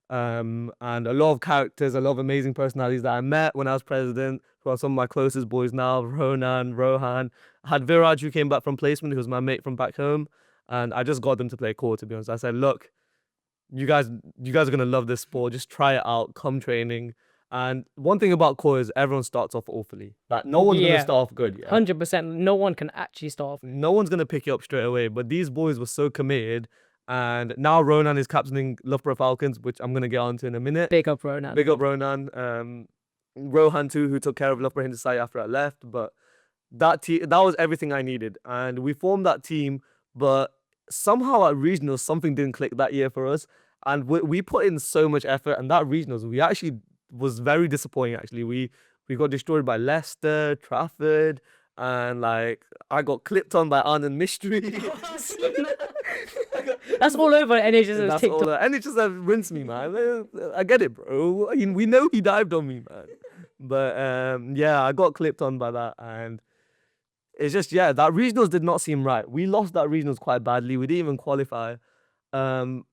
and a lot of characters, a lot of amazing personalities that I met when I was president, who are some of my closest boys now, Ronan, Rohan. I had Viraj, who came back from placement, who was my mate from back home, and I just got them to play Kho, to be honest. I said, look, you guys are gonna love this sport. Just try it out. Come training. And one thing about Kho is everyone starts off awfully. Like, no one's gonna start off good. 100%. No one can actually start off. No one's gonna pick you up straight away. But these boys were so committed. And now Ronan is captaining Loughborough Falcons, which I'm gonna get onto in a minute. Big up Ronan. Big up Ronan. Rohan too, who took care of Loughborough Hindustan after I left. But that was everything I needed. And we formed that team, but somehow at regionals something didn't click that year for us, and we put in so much effort, and that regionals we actually was very disappointing. Actually, we got destroyed by Leicester, Trafford, and like I got clipped on by Anand Mystery. That's all over NHS. That's all. NHS have rinsed me, man. I get it, bro. I mean, we know he dived on me, man. But yeah, I got clipped on by that, and it's just, that regionals did not seem right. We lost that regionals quite badly. We didn't even qualify. And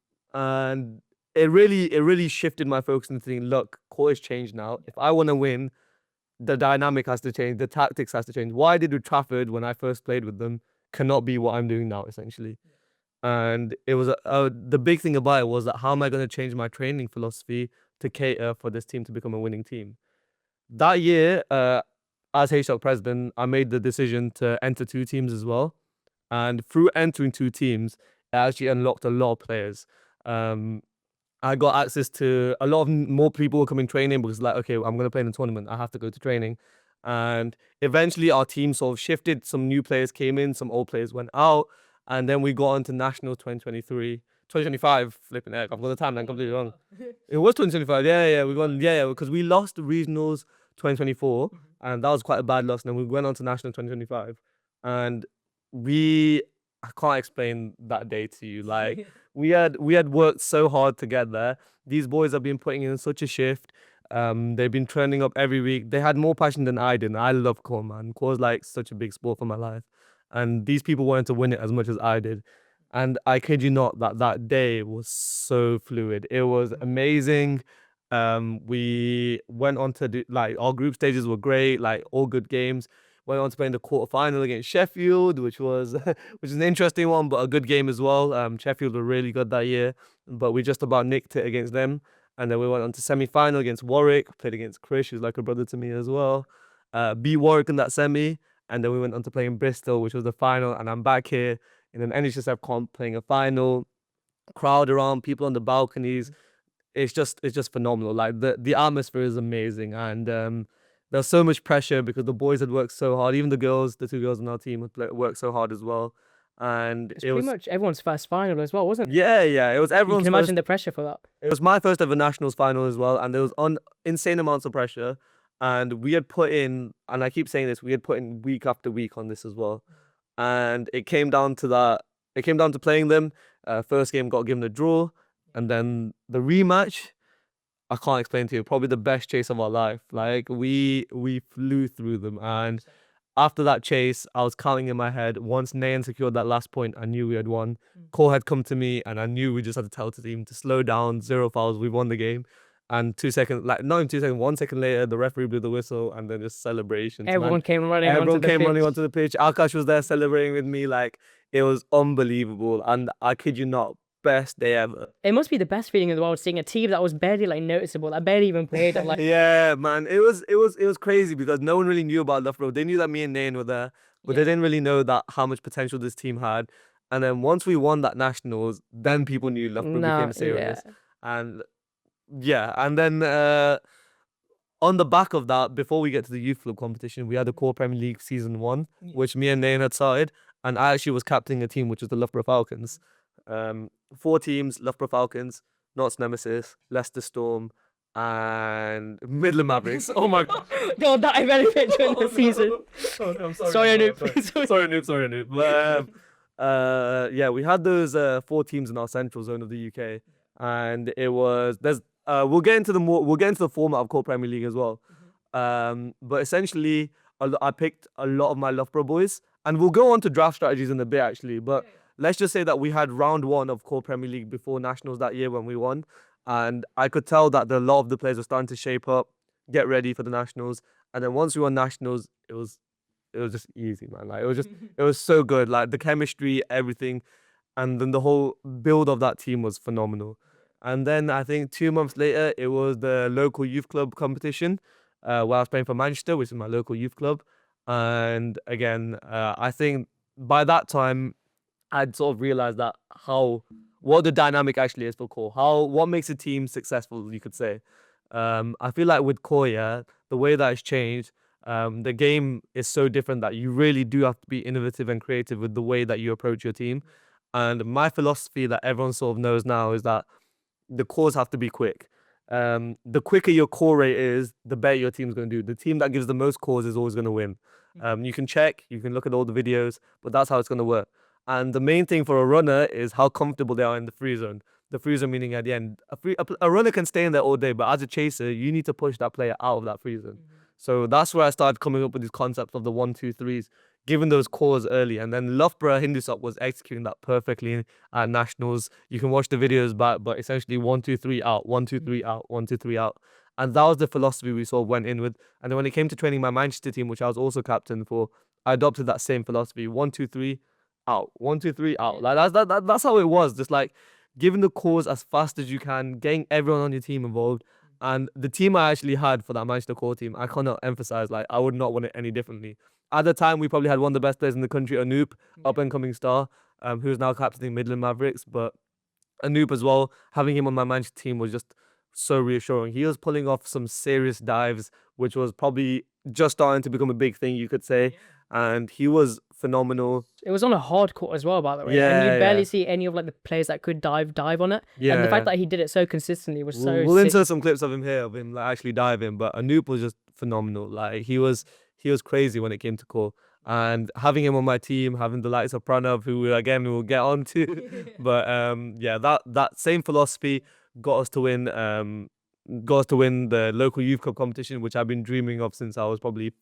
it really shifted my focus into thinking, look, Kho has changed now. If I want to win, the dynamic has to change. The tactics has to change. What I did with Trafford when I first played with them cannot be what I'm doing now, essentially. And it was the big thing about it was that how am I going to change my training philosophy to cater for this team to become a winning team? That year, as HSOC president, I made the decision to enter 2 teams as well. And through entering 2 teams, it actually unlocked a lot of players. I got access to a lot of more people coming training because, like, okay, I'm going to play in a tournament. I have to go to training. And eventually our team sort of shifted. Some new players came in, some old players went out. And then we got on to Nationals 2025, flipping heck. I've got the timeline completely wrong. It was 2025, we won, because we lost the regionals 2024, and that was quite a bad loss. And then we went on to national 2025, and I can't explain that day to you. Like we had worked so hard to get there. These boys have been putting in such a shift. They've been training up every week. They had more passion than I did. And I love Kho, man. Kho's like such a big sport for my life, and these people wanted to win it as much as I did. And I kid you not, that day was so fluid. It was amazing. We went on to do, like, our group stages were great, like all good games. Went on to play in the quarterfinal against Sheffield, which was which is an interesting one, but a good game as well. Sheffield were really good that year, but we just about nicked it against them. And then we went on to semi-final against Warwick, played against Chris, who's like a brother to me as well. Beat Warwick in that semi, and then we went on to play in Bristol, which was the final. And I'm back here in an NHSF comp playing a final. Crowd around, people on the balconies. It's just phenomenal. Like the atmosphere is amazing, and there's so much pressure because the boys had worked so hard. Even the two girls on our team had worked so hard as well. And It's pretty much everyone's first final as well, wasn't it? Yeah, it was You everyone's can first. imagine the pressure for that. It was my first ever nationals final as well, and there was insane amounts of pressure. And we had put in, and I keep saying this, we had put in week after week on this as well. And it came down to that. It came down to playing them. First game got given a draw, and then the rematch, I can't explain to you. Probably the best chase of our life. Like we flew through them, and after that chase, I was counting in my head. Once Nayan secured that last point, I knew we had won. Kho had come to me, and I knew we just had to tell the team to slow down. 0 fouls. We won the game. And 2 seconds, like not even 2 seconds, 1 second later, the referee blew the whistle, and then just celebrations. Everyone came running onto the pitch. Akash was there celebrating with me. Like it was unbelievable, and I kid you not, best day ever. It must be the best feeling in the world seeing a team that was barely like noticeable, that barely even played. Like Yeah, man, it was crazy because no one really knew about Loughborough. They knew that me and Nayan were there, but they didn't really know that how much potential this team had. And then once we won that nationals, then people knew Loughborough became serious. And and then on the back of that, before we get to the youth club competition, we had the Kho Premier League season 1, which me and Nayan had started, and I actually was captaining a team which was the Loughborough Falcons. 4 teams: Loughborough Falcons, Notts Nemesis, Leicester Storm, and Midland Mavericks. Oh my god! God, that I really fit during the season. Oh, no, I'm sorry. Sorry, Anoop. Sorry, Anoop. But we had those 4 teams in our central zone of the UK, and it was we'll get into the format of Kho Premier League as well. But essentially, I picked a lot of my Loughborough boys, and we'll go on to draft strategies in a bit actually. But let's just say that we had round 1 of Kho Premier League before nationals that year when we won, and I could tell that a lot of the players were starting to shape up, get ready for the nationals. And then once we won nationals, it was just easy, man. Like it was so good. Like the chemistry, everything, and then the whole build of that team was phenomenal. And then I think 2 months later, it was the local youth club competition, where I was playing for Manchester, which is my local youth club. And again, I think by that time, I'd sort of realized that what the dynamic actually is for Kho, what makes a team successful, you could say. I feel like with Kho, the way that it's changed, the game is so different that you really do have to be innovative and creative with the way that you approach your team. And my philosophy that everyone sort of knows now is that the cores have to be quick. The quicker your core rate is, the better your team's going to do. The team that gives the most cores is always going to win. You can check, you can look at all the videos, but that's how it's going to work. And the main thing for a runner is how comfortable they are in the free zone. The free zone meaning at the end, a runner can stay in there all day, but as a chaser, you need to push that player out of that free zone. So that's where I started coming up with these concepts of the 1, 2, 3s, giving those cores early. And then Loughborough Hindusop was executing that perfectly at nationals. You can watch the videos back, but essentially 1, 2, 3 out, 1, 2, 3 out, 1, 2, 3 out. And that was the philosophy we sort of went in with. And then when it came to training my Manchester team, which I was also captain for, I adopted that same philosophy: 1, 2, 3 out, 1, 2, 3 out. Like that's how it was. Just like giving the cores as fast as you can, getting everyone on your team involved. And the team I actually had for that Manchester core team, I cannot emphasize, like, I would not want it any differently. At the time, we probably had one of the best players in the country, Anoop, up-and-coming star, who's now captaining Midland Mavericks. But Anoop as well, having him on my Manchester team was just so reassuring. He was pulling off some serious dives, which was probably just starting to become a big thing, you could say. And he was phenomenal. It was on a hard court as well, by the way. And you barely see any of like the players that could dive on it. And the fact that he did it so consistently was so We'll insert some clips of him here, of him like actually diving. But Anoop was just phenomenal. Like he was crazy when it came to Kho. And having him on my team, having the likes of Pranav, who again we'll get on to, but yeah, that same philosophy got us to win. Got us to win the local youth cup competition, which I've been dreaming of since I was probably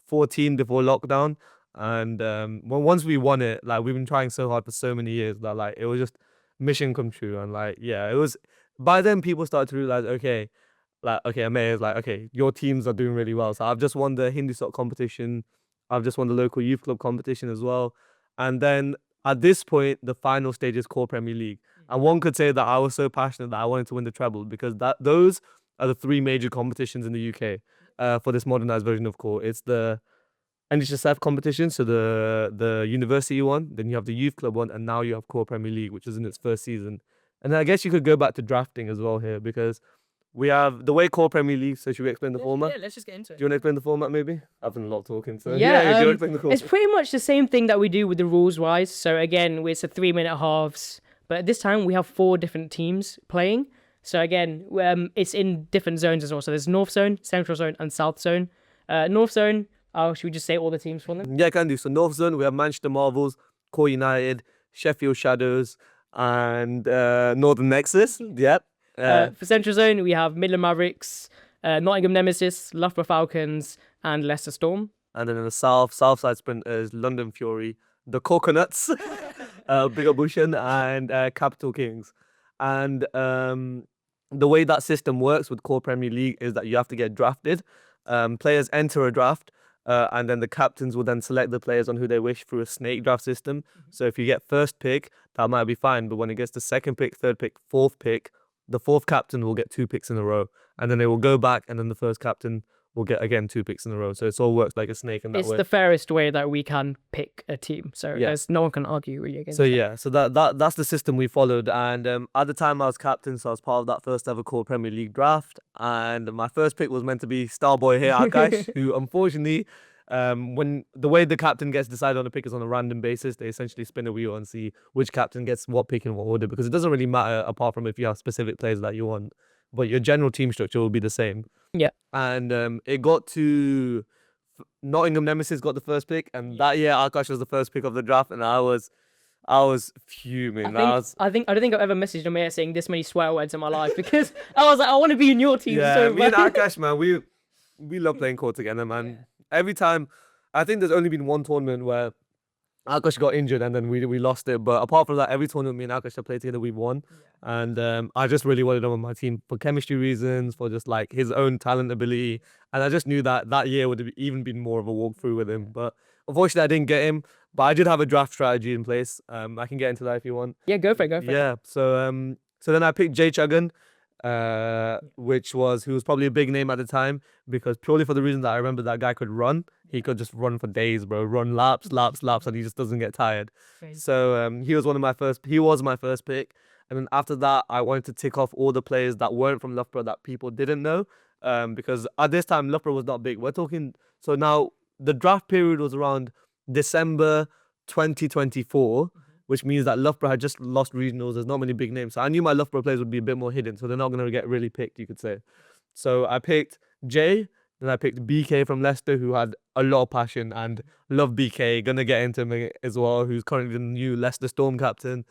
14 before lockdown. And once we won it, like we've been trying so hard for so many years that like it was just mission come true. And like yeah, it was. By then people started to realize, okay, Amir is like, okay, your teams are doing really well. So I've just won the Hindi Soc competition. I've just won the local youth club competition as well. And then at this point, the final stage is Kho Premier League. And one could say that I was so passionate that I wanted to win the treble because those are the three major competitions in the UK for this modernized version of Kho. It's the NHSF competition, so the university one, then you have the youth club one, and now you have Kho Premier League, which is in its first season. And I guess you could go back to drafting as well here because we have the way Kho Premier League. So should we explain the format? Yeah, let's just get into it. Do you want to explain the format maybe? I've done a lot of talking. So Yeah, do you want to explain the format? it's pretty much the same thing that we do with the rules wise. So again, it's a 3-minute halves, but this time we have 4 different teams playing. So again, it's in different zones as well. So there's North Zone, Central Zone, and South Zone. North Zone. Should we just say all the teams for them? Yeah, I can do. So North Zone, we have Manchester Marvels, Kho United, Sheffield Shadows, and Northern Nexus. Yep. For Central Zone, we have Midland Mavericks, Nottingham Nemesis, Loughborough Falcons, and Leicester Storm. And then in the South Side Sprinters, London Fury, the Coconuts, Big Up Bushan, and Capital Kings. And the way that system works with Kho Premier League is that you have to get drafted. Players enter a draft. And then the captains will then select the players on who they wish through a snake draft system. So if you get first pick, that might be fine. But when it gets to second pick, third pick, fourth pick, the fourth captain will get 2 picks in a row. And then they will go back and then the first captain will get, again, 2 picks in a row. So it all works like a snake in that way. It's the fairest way that we can pick a team. So Yeah. no one can argue really against So that. yeah, so that's the system we followed. And at the time I was captain, so I was part of that first ever Kho Premier League draft. And my first pick was meant to be star boy here, Akash, who unfortunately... when the way the captain gets decided on a pick is on a random basis, they essentially spin a wheel and see which captain gets what pick in what order, because it doesn't really matter apart from if you have specific players that you want, but your general team structure will be the same. Yeah. And it got to Nottingham Nemesis got the first pick, and that year Akash was the first pick of the draft, and I was fuming. I don't think I've ever messaged Amir saying this many swear words in my life because I was like, I want to be in your team Yeah, so me and bad. Akash, man, we love playing Kho together, man. Yeah. Every time, I think there's only been one tournament where Akash got injured and then we lost it. But apart from that, every tournament me and Akash have played together, we've won. And I just really wanted him on my team for chemistry reasons, for just like his own talent, ability. And I just knew that year would have even been more of a walkthrough with him. But unfortunately, I didn't get him. But I did have a draft strategy in place. I can get into that if you want. Yeah, go for it. Yeah. So then I picked Jay Chagan, who was probably a big name at the time, because purely for the reason that I remember that guy could run. He could just run for days, bro. Run laps, and he just doesn't get tired. Crazy. So he was my first pick. And then after that, I wanted to tick off all the players that weren't from Loughborough that people didn't know, because at this time Loughborough was not big. We're talking, so now the draft period was around December 2024, which means that Loughborough had just lost regionals. There's not many big names. So I knew my Loughborough players would be a bit more hidden, so they're not going to get really picked, you could say. So I picked Jay, then I picked BK from Leicester, who had a lot of passion, and love BK. Gonna get into him as well, who's currently the new Leicester Storm captain.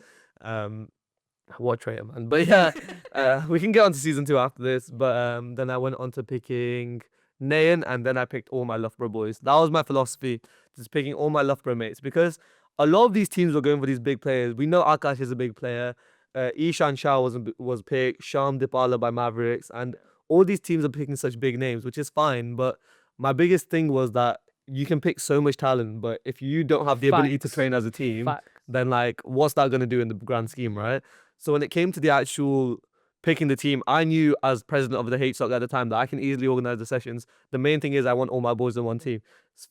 What traitor, man. But yeah, we can get on to season 2 after this. But then I went on to picking Nayan, and then I picked all my Loughborough boys. That was my philosophy, just picking all my Loughborough mates, because a lot of these teams were going for these big players. We know Akash is a big player. Ishan Shah was picked. Sham Dipala by Mavericks, and all these teams are picking such big names, which is fine. But my biggest thing was that you can pick so much talent, but if you don't have the ability to Facts. train as a team, Facts. then like, what's that going to do in the grand scheme, right? So when it came to the actual picking the team, I knew as president of the HSOC at the time that I can easily organize the sessions. The main thing is I want all my boys in one team.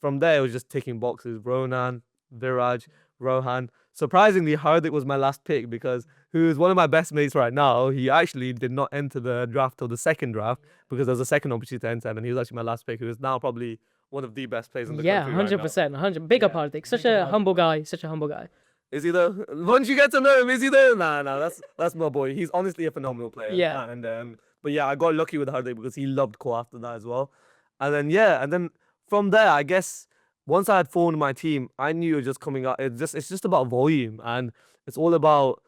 From there, it was just ticking boxes. Ronan, Viraj, Rohan. Surprisingly, Hardik was my last pick, because who's one of my best mates right now, he actually did not enter the draft till the second draft, because there's a second opportunity to enter, and he was actually my last pick, who is now probably one of the best players in the country right now. 100%. 100. Big up Hardik. Such a humble guy. Such a humble guy. Is he though? Once you get to know him, is he though? Nah, that's my boy. He's honestly a phenomenal player. Yeah. And but yeah, I got lucky with Hardik because he loved Kho after that as well. And then from there, I guess once I had formed my team, I knew it was just coming out. It's just about volume, and it's all about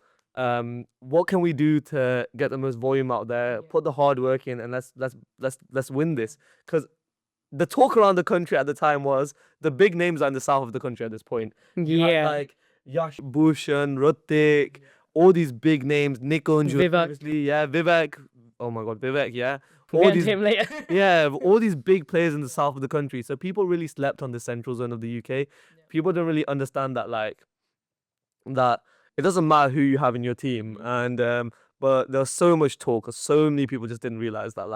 what can we do to get the most volume out there, put the hard work in, and let's win this. Because the talk around the country at the time was the big names are in the south of the country at this point. You had, like Yash Bhushan, Rutik, all these big names, Nick Unju, previously, Vivek. Oh my God, Vivek, yeah. We'll get to him later. All these big players in the south of the country. So people really slept on the central zone of the UK. People don't really understand that, that it doesn't matter who you have in your team. And but there was so much talk. So many people just didn't realize that,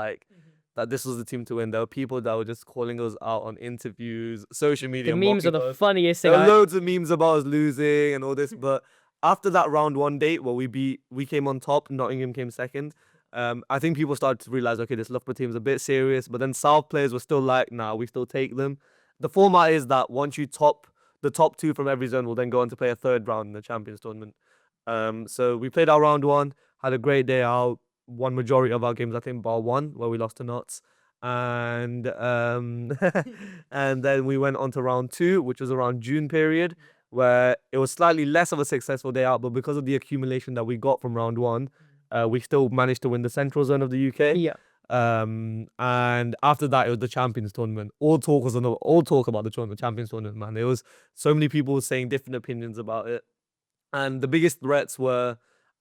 that this was the team to win. There were people that were just calling us out on interviews, social media. The memes are the funniest thing. There were loads of memes about us losing and all this. But after that round one date where we came on top, Nottingham came second. I think people started to realize, okay, this Loughborough team is a bit serious. But then South players were still like, nah, we still take them. The format is that once you the top two from every zone will then go on to play a third round in the Champions Tournament. So we played our round one, had a great day out, won majority of our games, I think, bar one, where we lost to Notts. And and then we went on to round two, which was around June period, where it was slightly less of a successful day out, but because of the accumulation that we got from round one, we still managed to win the central zone of the UK. Yeah. And after that, it was the Champions Tournament. All talk about the Champions Tournament, man. There was so many people saying different opinions about it, and the biggest threats were,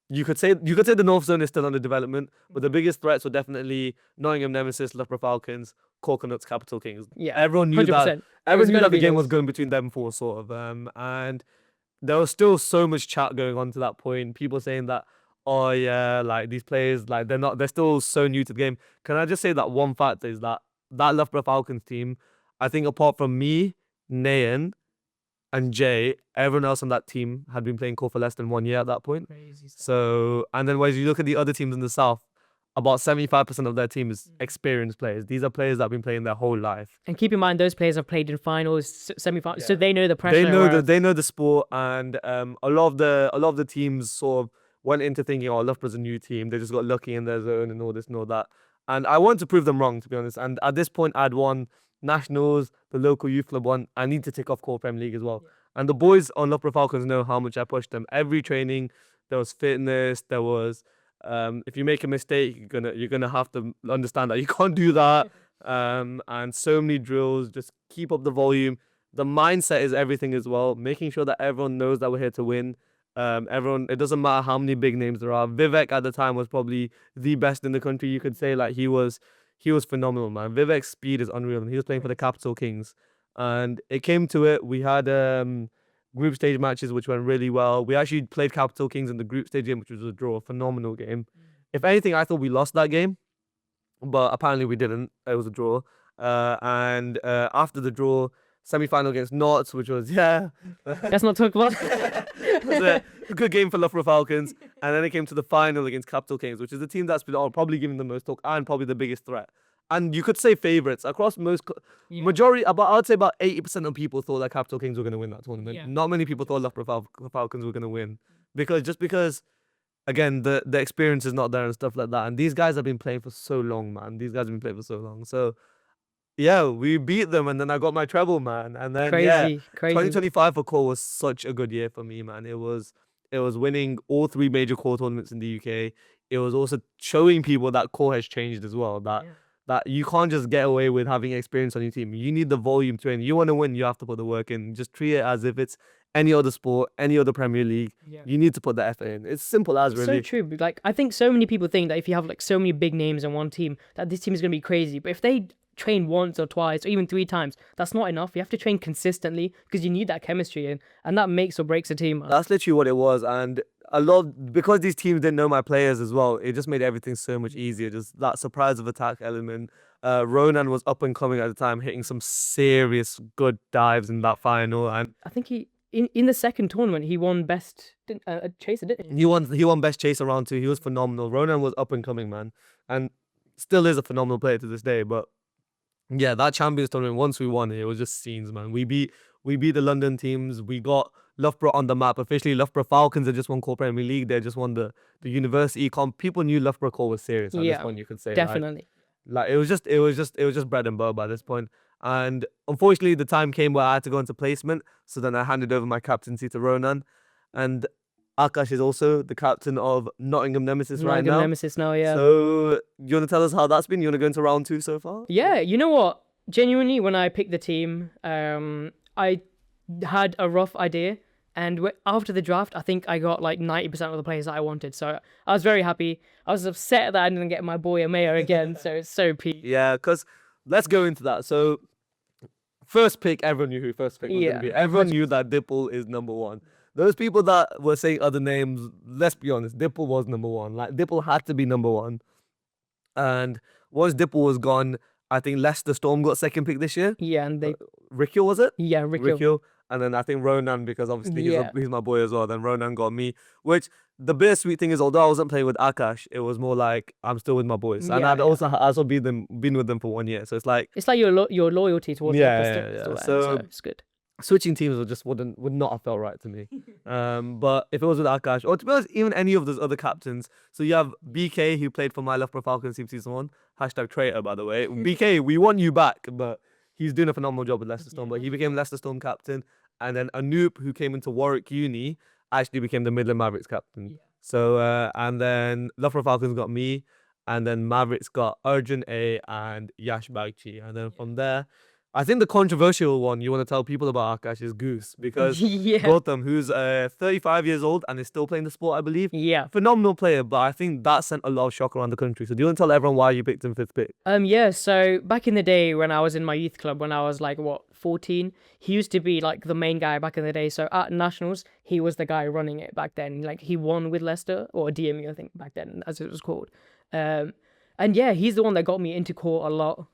you could say the North Zone is still under development, but the biggest threats were definitely Nottingham Nemesis, Loughborough Falcons, Coconuts, Capital Kings. Yeah, everyone knew 100%. that the game was going between them four, sort of. And there was still so much chat going on to that point. People saying that, oh yeah, like these players, like they're still so new to the game. Can I just say that one fact is that Loughborough Falcons team, I think apart from me, Nayan, and Jay, everyone else on that team had been playing Kho for less than 1 year at that point. Crazy stuff. So, and then when you look at the other teams in the south, about 75% of their team is experienced players. These are players that have been playing their whole life. And keep in mind, those players have played in finals, semi-finals, so they know the pressure. They know the sport, and a lot of the teams sort of went into thinking, oh, Loughborough's a new team. They just got lucky in their zone and all this and all that. And I want to prove them wrong, to be honest. And at this point, I'd won Nationals, the local youth club one. I need to tick off Kho Premier League as well. Yeah. And the boys on Loughborough Falcons know how much I pushed them. Every training, there was fitness, there was if you make a mistake, you're gonna have to understand that you can't do that. And so many drills, just keep up the volume. The mindset is everything as well. Making sure that everyone knows that we're here to win. Everyone, it doesn't matter how many big names there are. Vivek at the time was probably the best in the country. You could say, like, he was phenomenal, man. Vivek's speed is unreal, and he was playing for the Capital Kings. And it came to it. We had group stage matches which went really well. We actually played Capital Kings in the group stage game, which was a draw, a phenomenal game. If anything, I thought we lost that game, but apparently we didn't. It was a draw. And after the draw, semi-final against Notts, which was, let's not talk about it was a good game for Loughborough Falcons. And then it came to the final against Capital Kings, which is the team that's been probably giving the most talk and probably the biggest threat. And you could say favourites across majority, about I'd say about 80% of people thought that Capital Kings were going to win that tournament. Yeah. Not many people thought Loughborough Falcons were going to win, because again the experience is not there and stuff like that. And these guys have been playing for so long, man. So yeah, we beat them, and then I got my treble, man. And then crazy. 2025 for Kho was such a good year for me, man. It was winning all three major Kho tournaments in the UK. It was also showing people that Kho has changed as well. That you can't just get away with having experience on your team. You need the volume to win. You want to win, you have to put the work in. Just treat it as if it's any other sport, any other Premier League. Yeah. You need to put the effort in. It's simple as, really. So true. Like, I think so many people think that if you have like so many big names on one team, that this team is going to be crazy. But if they train once or twice or even 3 times, that's not enough. You have to train consistently because you need that chemistry and that makes or breaks a team. That's literally what it was. And because these teams didn't know my players as well, it just made everything so much easier. Just that surprise of attack element. Ronan was up and coming at the time, hitting some serious good dives in that final. And I think in the second tournament he won best chaser, didn't he? He won best chaser round 2. He was phenomenal. Ronan was up and coming, man, and still is a phenomenal player to this day. But yeah, that Champions Tournament, once we won it was just scenes, man. We beat the London teams. We got Loughborough on the map officially. Loughborough Falcons had just won Kho Premier League. They just won the university comp. People knew Loughborough Kho was serious at this point, you could say. Definitely. Like it was just bread and butter by this point. And unfortunately, the time came where I had to go into placement. So then I handed over my captaincy to Ronan, and Akash is also the captain of Nottingham Nemesis right Nottingham now. Nemesis now, yeah. So you want to tell us how that's been? You want to go into round 2 so far? Yeah, you know what? Genuinely, when I picked the team, I had a rough idea. And after the draft, I think I got like 90% of the players that I wanted. So I was very happy. I was upset that I didn't get my boy Amaya again. So it's so peak. Yeah, because let's go into that. So first pick, everyone knew who first pick was going to be. Everyone knew that Dipple is number 1. Those people that were saying other names, let's be honest, Dipple was number 1. Like Dipple had to be number 1. And once Dipple was gone, I think Leicester Storm got second pick this year. Yeah, and they... Rikyo, was it? Yeah, Rikyo. And then I think Ronan, because obviously Yeah. he's my boy as well. Then Ronan got me, which the bittersweet thing is, although I wasn't playing with Akash, it was more like I'm still with my boys, and Yeah, I'd also been with them for 1 year. So it's like your loyalty towards Yeah, it. yeah, Still yeah. there, So- it's good. switching teams would not have felt right to me. But if it was with Akash, or to be honest, even any of those other captains. So you have BK, who played for my Loughborough Falcons team season 1. # traitor, by the way. BK, we want you back, but he's doing a phenomenal job with Leicester Storm. But he became Leicester Storm captain, and then Anoop, who came into Warwick Uni, actually became the Midland Mavericks captain. Yeah. So and then Loughborough Falcons got me, and then Mavericks got Arjun A and Yash Bagchi, and then from there, I think the controversial one you want to tell people about Akash is Goose, because Yeah. Gautam, who's 35 years old and is still playing the sport, I believe. Yeah. Phenomenal player, but I think that sent a lot of shock around the country. So do you want to tell everyone why you picked him 5th pick? Yeah, so back in the day when I was in my youth club, when I was like, 14, he used to be like the main guy back in the day. So at Nationals, he was the guy running it back then. Like he won with Leicester, or DMU, I think, back then, as it was called. And yeah, he's the one that got me into court a lot.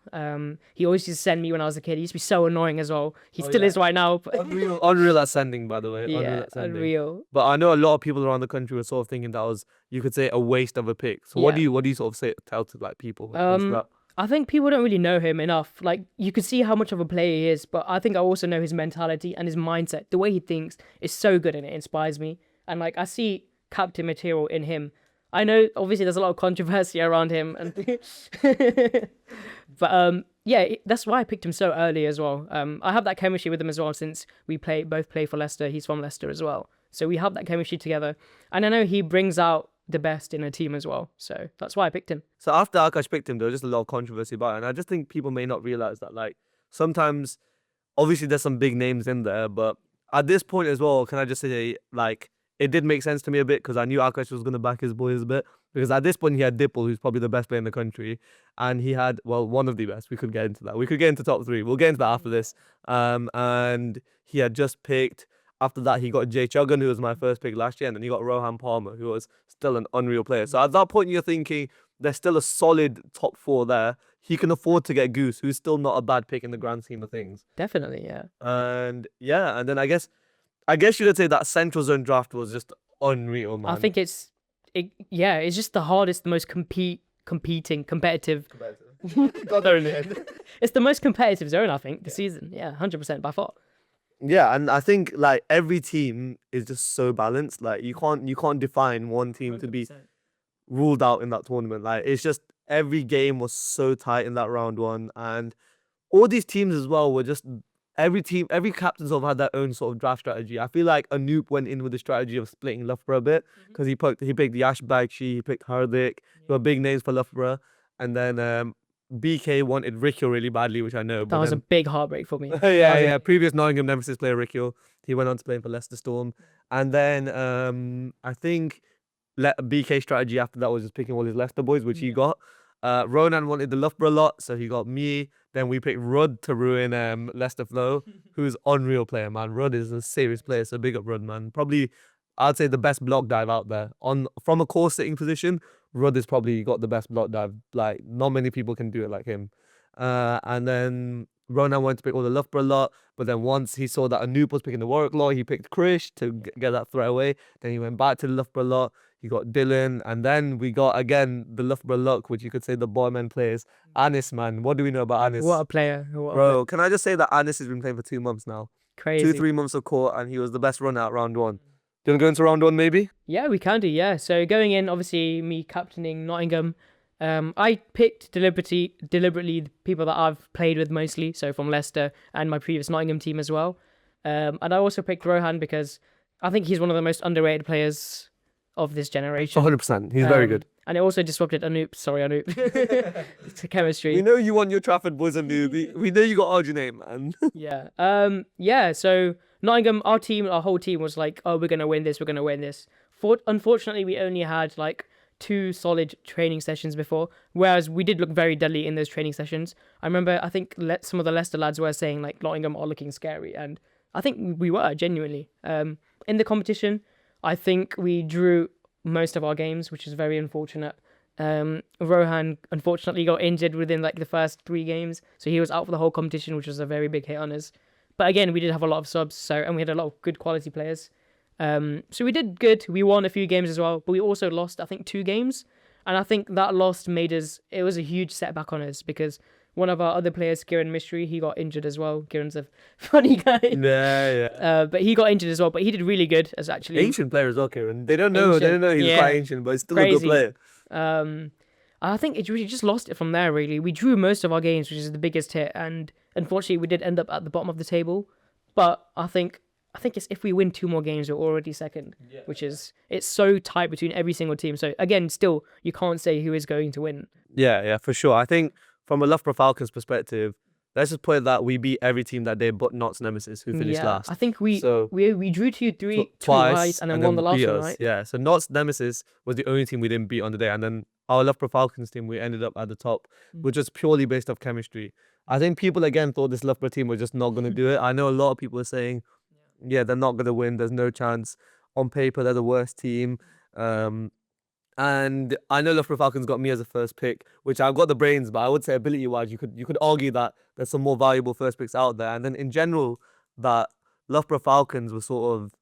He always used to send me when I was a kid. He used to be so annoying as well. He still is right now. But Unreal at sending, by the way. yeah, at sending. unreal. But I know a lot of people around the country were sort of thinking that was, you could say, a waste of a pick. So what do you sort of tell to like people when it comes to that? I think people don't really know him enough. Like, you could see how much of a player he is, but I think I also know his mentality and his mindset. The way he thinks is so good, and it inspires me. And like, I see captain material in him. I know obviously there's a lot of controversy around him, and but yeah, that's why I picked him so early as well. I have that chemistry with him as well, since we both play for Leicester. He's from Leicester as well, so we have that chemistry together, and I know he brings out the best in a team as well. So that's why I picked him. So after Akash picked him, there was just a lot of controversy about it. And I just think people may not realize that, like, sometimes, obviously there's some big names in there, but at this point as well, can I just say, like, it did make sense to me a bit, because I knew Akash was going to back his boys a bit. Because at this point, he had Dipple, who's probably the best player in the country. And he had, well, one of the best. We could get into that. We could get into top 3. We'll get into that after this. And he had just picked, after that, he got Jay Chuggan, who was my first pick last year. And then he got Rohan Palmer, who was still an unreal player. So at that point, you're thinking, there's still a solid top 4 there. He can afford to get Goose, who's still not a bad pick in the grand scheme of things. Definitely, yeah. And yeah, and then I guess you could say that Central Zone draft was just unreal, man. I think it's just the hardest, the most competitive. Got there in the end. It's the most competitive zone, I think, this season. Yeah, 100% by far. Yeah, and I think like every team is just so balanced. Like you can't define one team to be 100%. ruled out in that tournament. Like it's just every game was so tight in that round 1, and all these teams as well were just every captain sort of had their own sort of draft strategy. I feel like Anoop went in with the strategy of splitting Loughborough a bit, because he picked Yash Bagchi, he picked Hardik, who are big names for Loughborough, and then BK wanted Rikyo really badly, which I know. That was a big heartbreak for me. yeah. Previous Nottingham Nemesis player Rikyo, he went on to play for Leicester Storm, and then I think BK strategy after that was just picking all his Leicester boys, which he got. Ronan wanted the Loughborough lot, so he got me. Then we picked Rudd to ruin Leicester Flow, who's unreal player, man. Rudd is a serious player, so big up Rudd, man. Probably, I'd say the best block dive out there. From a core sitting position, Rudd has probably got the best block dive. Like, not many people can do it like him. And then Ronan wanted to pick all the Loughborough lot, but then once he saw that Anoop was picking the Warwick lot, he picked Krish to get that throw away. Then he went back to the Loughborough lot. He got Dylan, and then we got again the Loughborough luck, which you could say the boyman players. Anis, man, what do we know about Anis? What a player. Bro, can I just say that Anis has been playing for 2 months now? Crazy. 2-3 months of court, and he was the best runner at round 1. Do you want to go into round 1 maybe? Yeah, we can do, yeah. So going in, obviously, me captaining Nottingham, I picked deliberately the people that I've played with mostly, so from Leicester and my previous Nottingham team as well. And I also picked Rohan because I think he's one of the most underrated players of this generation. 100%. He's very good. And it also disrupted Anoop. Sorry, Anoop. It's chemistry. We know you won your Trafford boys and Noob. We know you got Arjun, man. Yeah. Yeah. So Nottingham, our whole team was like, oh, we're gonna win this. We're gonna win this. Unfortunately, we only had like 2 solid training sessions before, whereas we did look very deadly in those training sessions. I remember, I think some of the Leicester lads were saying like Nottingham are looking scary, and I think we were genuinely. In the competition, I think we drew most of our games, which is very unfortunate. Rohan unfortunately got injured within like the first 3 games, so he was out for the whole competition, which was a very big hit on us. But again, we did have a lot of subs, and we had a lot of good quality players. So we did good. We won a few games as well, but we also lost, I think, 2 games. And I think that loss it was a huge setback on us because one of our other players, Kieran Mystery, he got injured as well. Kieran's a funny guy. Yeah. But he got injured as well, but he did really good as actually. Ancient player as well, Kieran. They don't know he's quite ancient, but he's still Crazy. a good player. I think we just lost it from there, really. We drew most of our games, which is the biggest hit. And unfortunately, we did end up at the bottom of the table. But I think it's if we win 2 more games, we're already second, which is, it's so tight between every single team. So again, still, you can't say who is going to win. Yeah, for sure. I think from a Loughborough Falcons perspective, let's just put it that we beat every team that day but Notts Nemesis, who finished last. I think we drew 2-3 twice and then won the last one, right? Yeah, so Notts Nemesis was the only team we didn't beat on the day. And then our Loughborough Falcons team, we ended up at the top, which was purely based off chemistry. I think people, again, thought this Loughborough team was just not going to do it. I know a lot of people are saying, they're not going to win. There's no chance. On paper, they're the worst team. And I know Loughborough Falcons got me as a first pick, which I've got the brains, but I would say ability-wise, you could argue that there's some more valuable first picks out there. And then in general, that Loughborough Falcons were sort of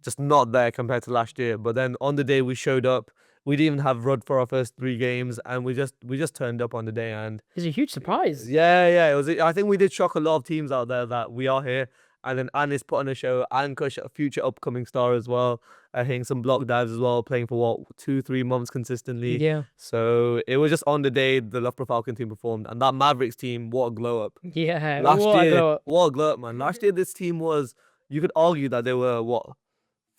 just not there compared to last year. But then on the day we showed up, we didn't even have Rudd for our first 3 games, and we just turned up on the day. And it's a huge surprise. Yeah. It was. I think we did shock a lot of teams out there that we are here. And then Anis put on a show. Ankush, a future upcoming star as well. Hitting some block dives as well, playing for 2-3 months consistently. Yeah. So it was just on the day the Loughborough Falcon team performed. And that Mavericks team, what a glow up. Yeah, what a glow up, man. Last year this team was, you could argue that they were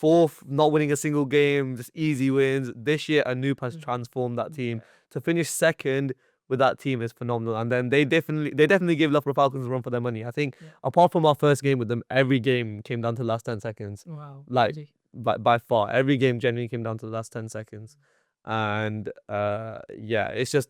4th, not winning a single game, just easy wins. This year Anoop has transformed that team. To finish 2nd with that team is phenomenal. And then they definitely give Loughborough Falcons a run for their money. I think apart from our first game with them, every game came down to the last 10 seconds. Wow. Like by far, every game genuinely came down to the last 10 seconds. And it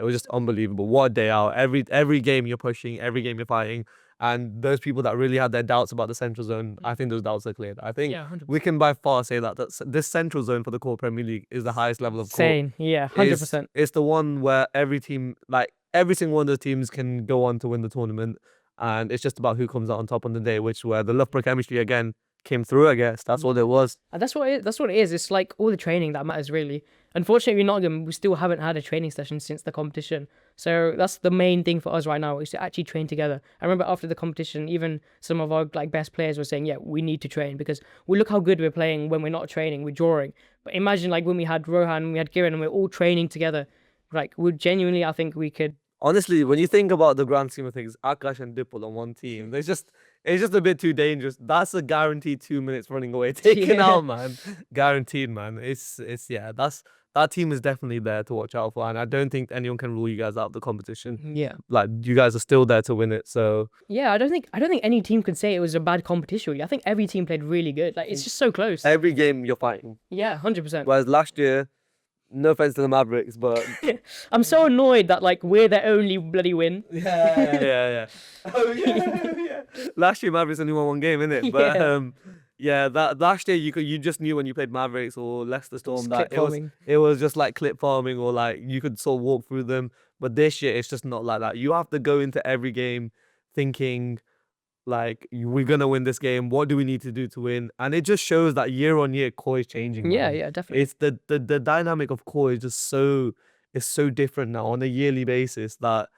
was just unbelievable. What a day out. Every game you're pushing, every game you're fighting. And those people that really had their doubts about the central zone, I think those doubts are cleared. I think we can by far say that this central zone for the Kho Premier League is the highest level of Insane. Yeah, 100%. It's the one where every team, like every single one of the teams can go on to win the tournament. And it's just about who comes out on top on the day, where the Loughborough chemistry again came through, I guess. That's what it was. And that's what it is. It's like all the training that matters, really. Unfortunately, in Nottingham, we still haven't had a training session since the competition. So that's the main thing for us right now, is to actually train together. I remember after the competition, even some of our best players were saying, we need to train, because we look how good we're playing when we're not training, we're drawing. But imagine when we had Rohan, we had Kieran, and we're all training together. We genuinely, I think we could. Honestly, when you think about the grand scheme of things, Akash and Dipple on one team, it's just a bit too dangerous. That's a guaranteed 2 minutes running away, taken out, man. Guaranteed, man. That team is definitely there to watch out for, and I don't think anyone can rule you guys out of the competition. Yeah, you guys are still there to win it. So yeah, I don't think any team could say it was a bad competition. Really. I think every team played really good. It's just so close. Every game you're fighting. Yeah, 100%. Whereas last year, no offense to the Mavericks, but I'm so annoyed that we're their only bloody win. Yeah. Oh yeah. Last year Mavericks only won 1 game, innit? But that last year you just knew when you played Mavericks or Leicester Storm that it was just like clip farming, or you could sort of walk through them. But this year it's just not like that. You have to go into every game thinking we're gonna win this game. What do we need to do to win? And it just shows that year on year Kho is changing. Man. Yeah, definitely. It's the dynamic of Kho is just so different now on a yearly basis that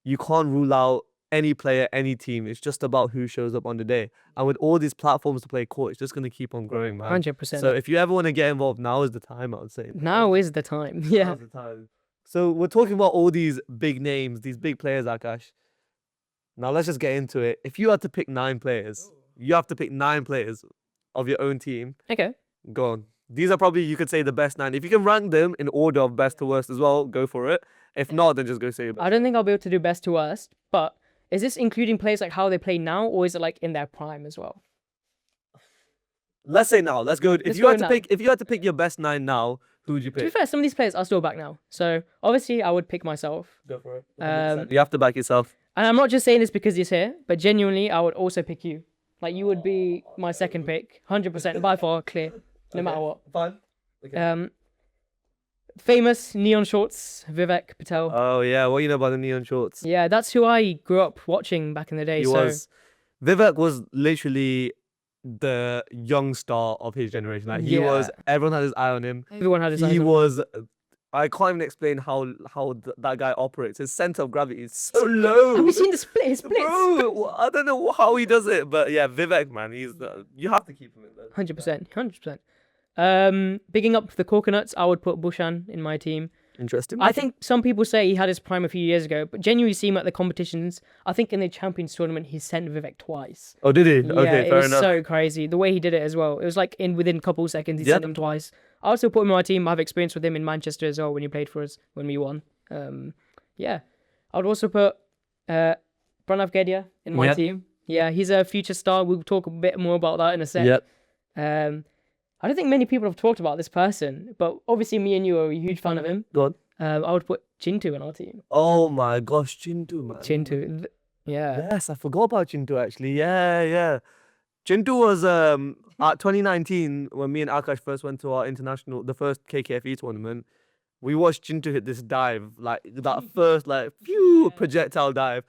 you can't rule out any player, any team. It's just about who shows up on the day. And with all these platforms to play Kho, it's just gonna keep on growing, man. 100%. So if you ever want to get involved, now is the time. I would say. Now is the time. Yeah. Now's the time. So we're talking about all these big names, these big players, Akash. Now let's just get into it. If you had to pick 9 players, you have to pick 9 players of your own team. Okay. Go on. These are probably, you could say, the best 9. If you can rank them in order of best to worst as well, go for it. If not, then just go say your best. I don't think I'll be able to do best to worst, but is this including players like how they play now, or is it like in their prime as well? Let's say now. Let's go. Let's go now. If you had to pick your best 9 now, who would you To be pick? fair, some of these players are still back now. So obviously I would pick myself. Go for it. 100%. You have to back yourself. And I'm not just saying this because he's here, but genuinely I would also pick you. Like you would be my second pick, 100% by far, clear, no matter what. Fine. Okay. Famous neon shorts, Vivek Patel. Oh yeah, what you know about the neon shorts? Yeah, that's who I grew up watching back in the day. Vivek was literally the young star of his generation. Like he was, everyone had his eye on him. Everyone had his eye on He him. was, I can't even explain how that guy operates. His center of gravity is so low. Have you seen the split? His splits? Bro, I don't know how he does it, but yeah, Vivek, man, he's you have to keep him in there. 100%. Bigging up the coconuts, I would put Bushan in my team. Interesting. I think some people say he had his prime a few years ago, but genuinely see him at the competitions. I think in the Champions tournament, he sent Vivek twice. Oh, did he? Yeah, Okay, it fair was enough. so crazy. The way he did it as well. It was like within a couple of seconds, he sent him twice. I also put him on my team. I have experience with him in Manchester as well when he played for us when we won. Yeah. I would also put Pranav Gedia in my team. Yeah, he's a future star. We'll talk a bit more about that in a sec. Yep. I don't think many people have talked about this person, but obviously me and you are a huge fan of him. Go on. I would put Chintu in our team. Oh my gosh, Chintu, man. Chintu. Yeah. Yes, I forgot about Chintu actually. Yeah. Chintu was at 2019 when me and Akash first went to our the first KKFE tournament. We watched Chintu hit this dive, like that first projectile dive.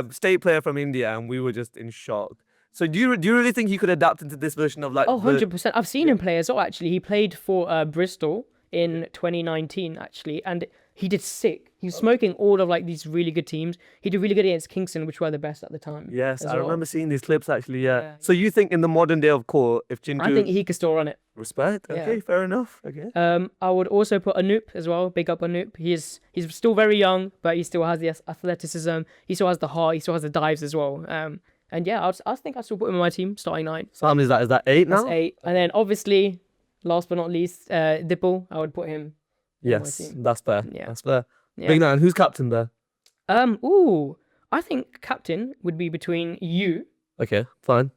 State player from India, and we were just in shock. So do you really think he could adapt into this version of like? Oh, 100%. I've seen him play as well. Actually, he played for Bristol in 2019 actually, and he did sick. He was smoking all of like these really good teams. He did really good against Kingston, which were the best at the time. Yes, I well. remember seeing these clips actually. Yeah. So you think in the modern day of Kho, if Chintu, I think he could still run it. Respect. Okay, fair enough. Okay. I would also put Anoop as well. Big up Anoop. He's still very young, but he still has the athleticism. He still has the heart. He still has the dives as well. And yeah, I think I still put him in my team, starting 9. So how many is that? Is that 8 now? That's 8. And then obviously, last but not least, Dipple. I would put him. Yes, that's fair. Yeah. That's fair. Yeah. Big 9. Who's captain there? I think captain would be between you Okay, fine.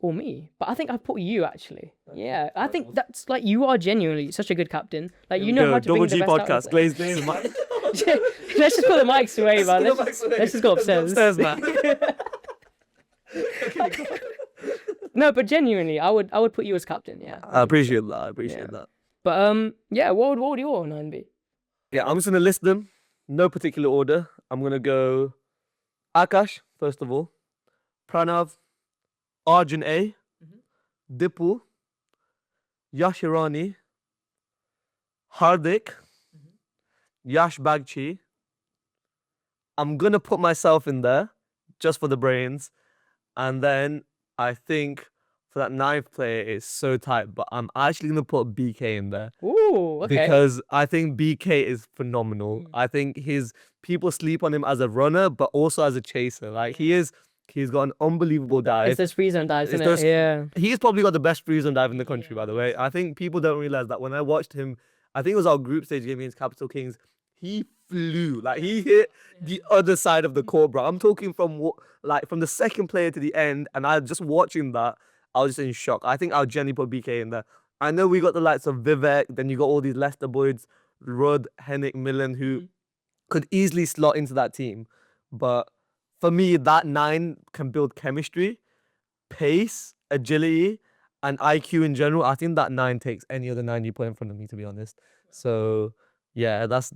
or me. But I think I'd put you actually. Yeah, I think that's like you are genuinely such a good captain. Like you know how to bring the best out of podcast. it. Glaze, Mike. Let's just put the mics away, man. Let's just go upstairs. man. No, but genuinely, I would put you as captain. Yeah. I appreciate that. I appreciate that. But yeah, what would your 9 be? Yeah, I'm just gonna list them. No particular order. I'm gonna go Akash first of all, Pranav, Arjun A, Dipu, Yash Irani, Hardik, Yash Bagchi. I'm gonna put myself in there just for the brains, and then I think for that 9th player is so tight, but I'm actually gonna put BK in there. Ooh, okay. Because I think BK is phenomenal. I think people sleep on him as a runner, but also as a chaser. Like he's got an unbelievable dive. It's those free zone dives, isn't it? Yeah. He's probably got the best free zone dive in the country, by the way. I think people don't realize that when I watched him, I think it was our group stage game against Capital Kings. He flew, like he hit the other side of the court, bro. I'm talking from the second player to the end, and I just watching that, I was just in shock. I think I'll genuinely put BK in there. I know we got the likes of Vivek, then you got all these Leicester boys, Rudd, Henrik, Millen, who could easily slot into that team. But for me, that 9 can build chemistry, pace, agility, and IQ in general. I think that 9 takes any other 9 you put in front of me, to be honest. So yeah, that's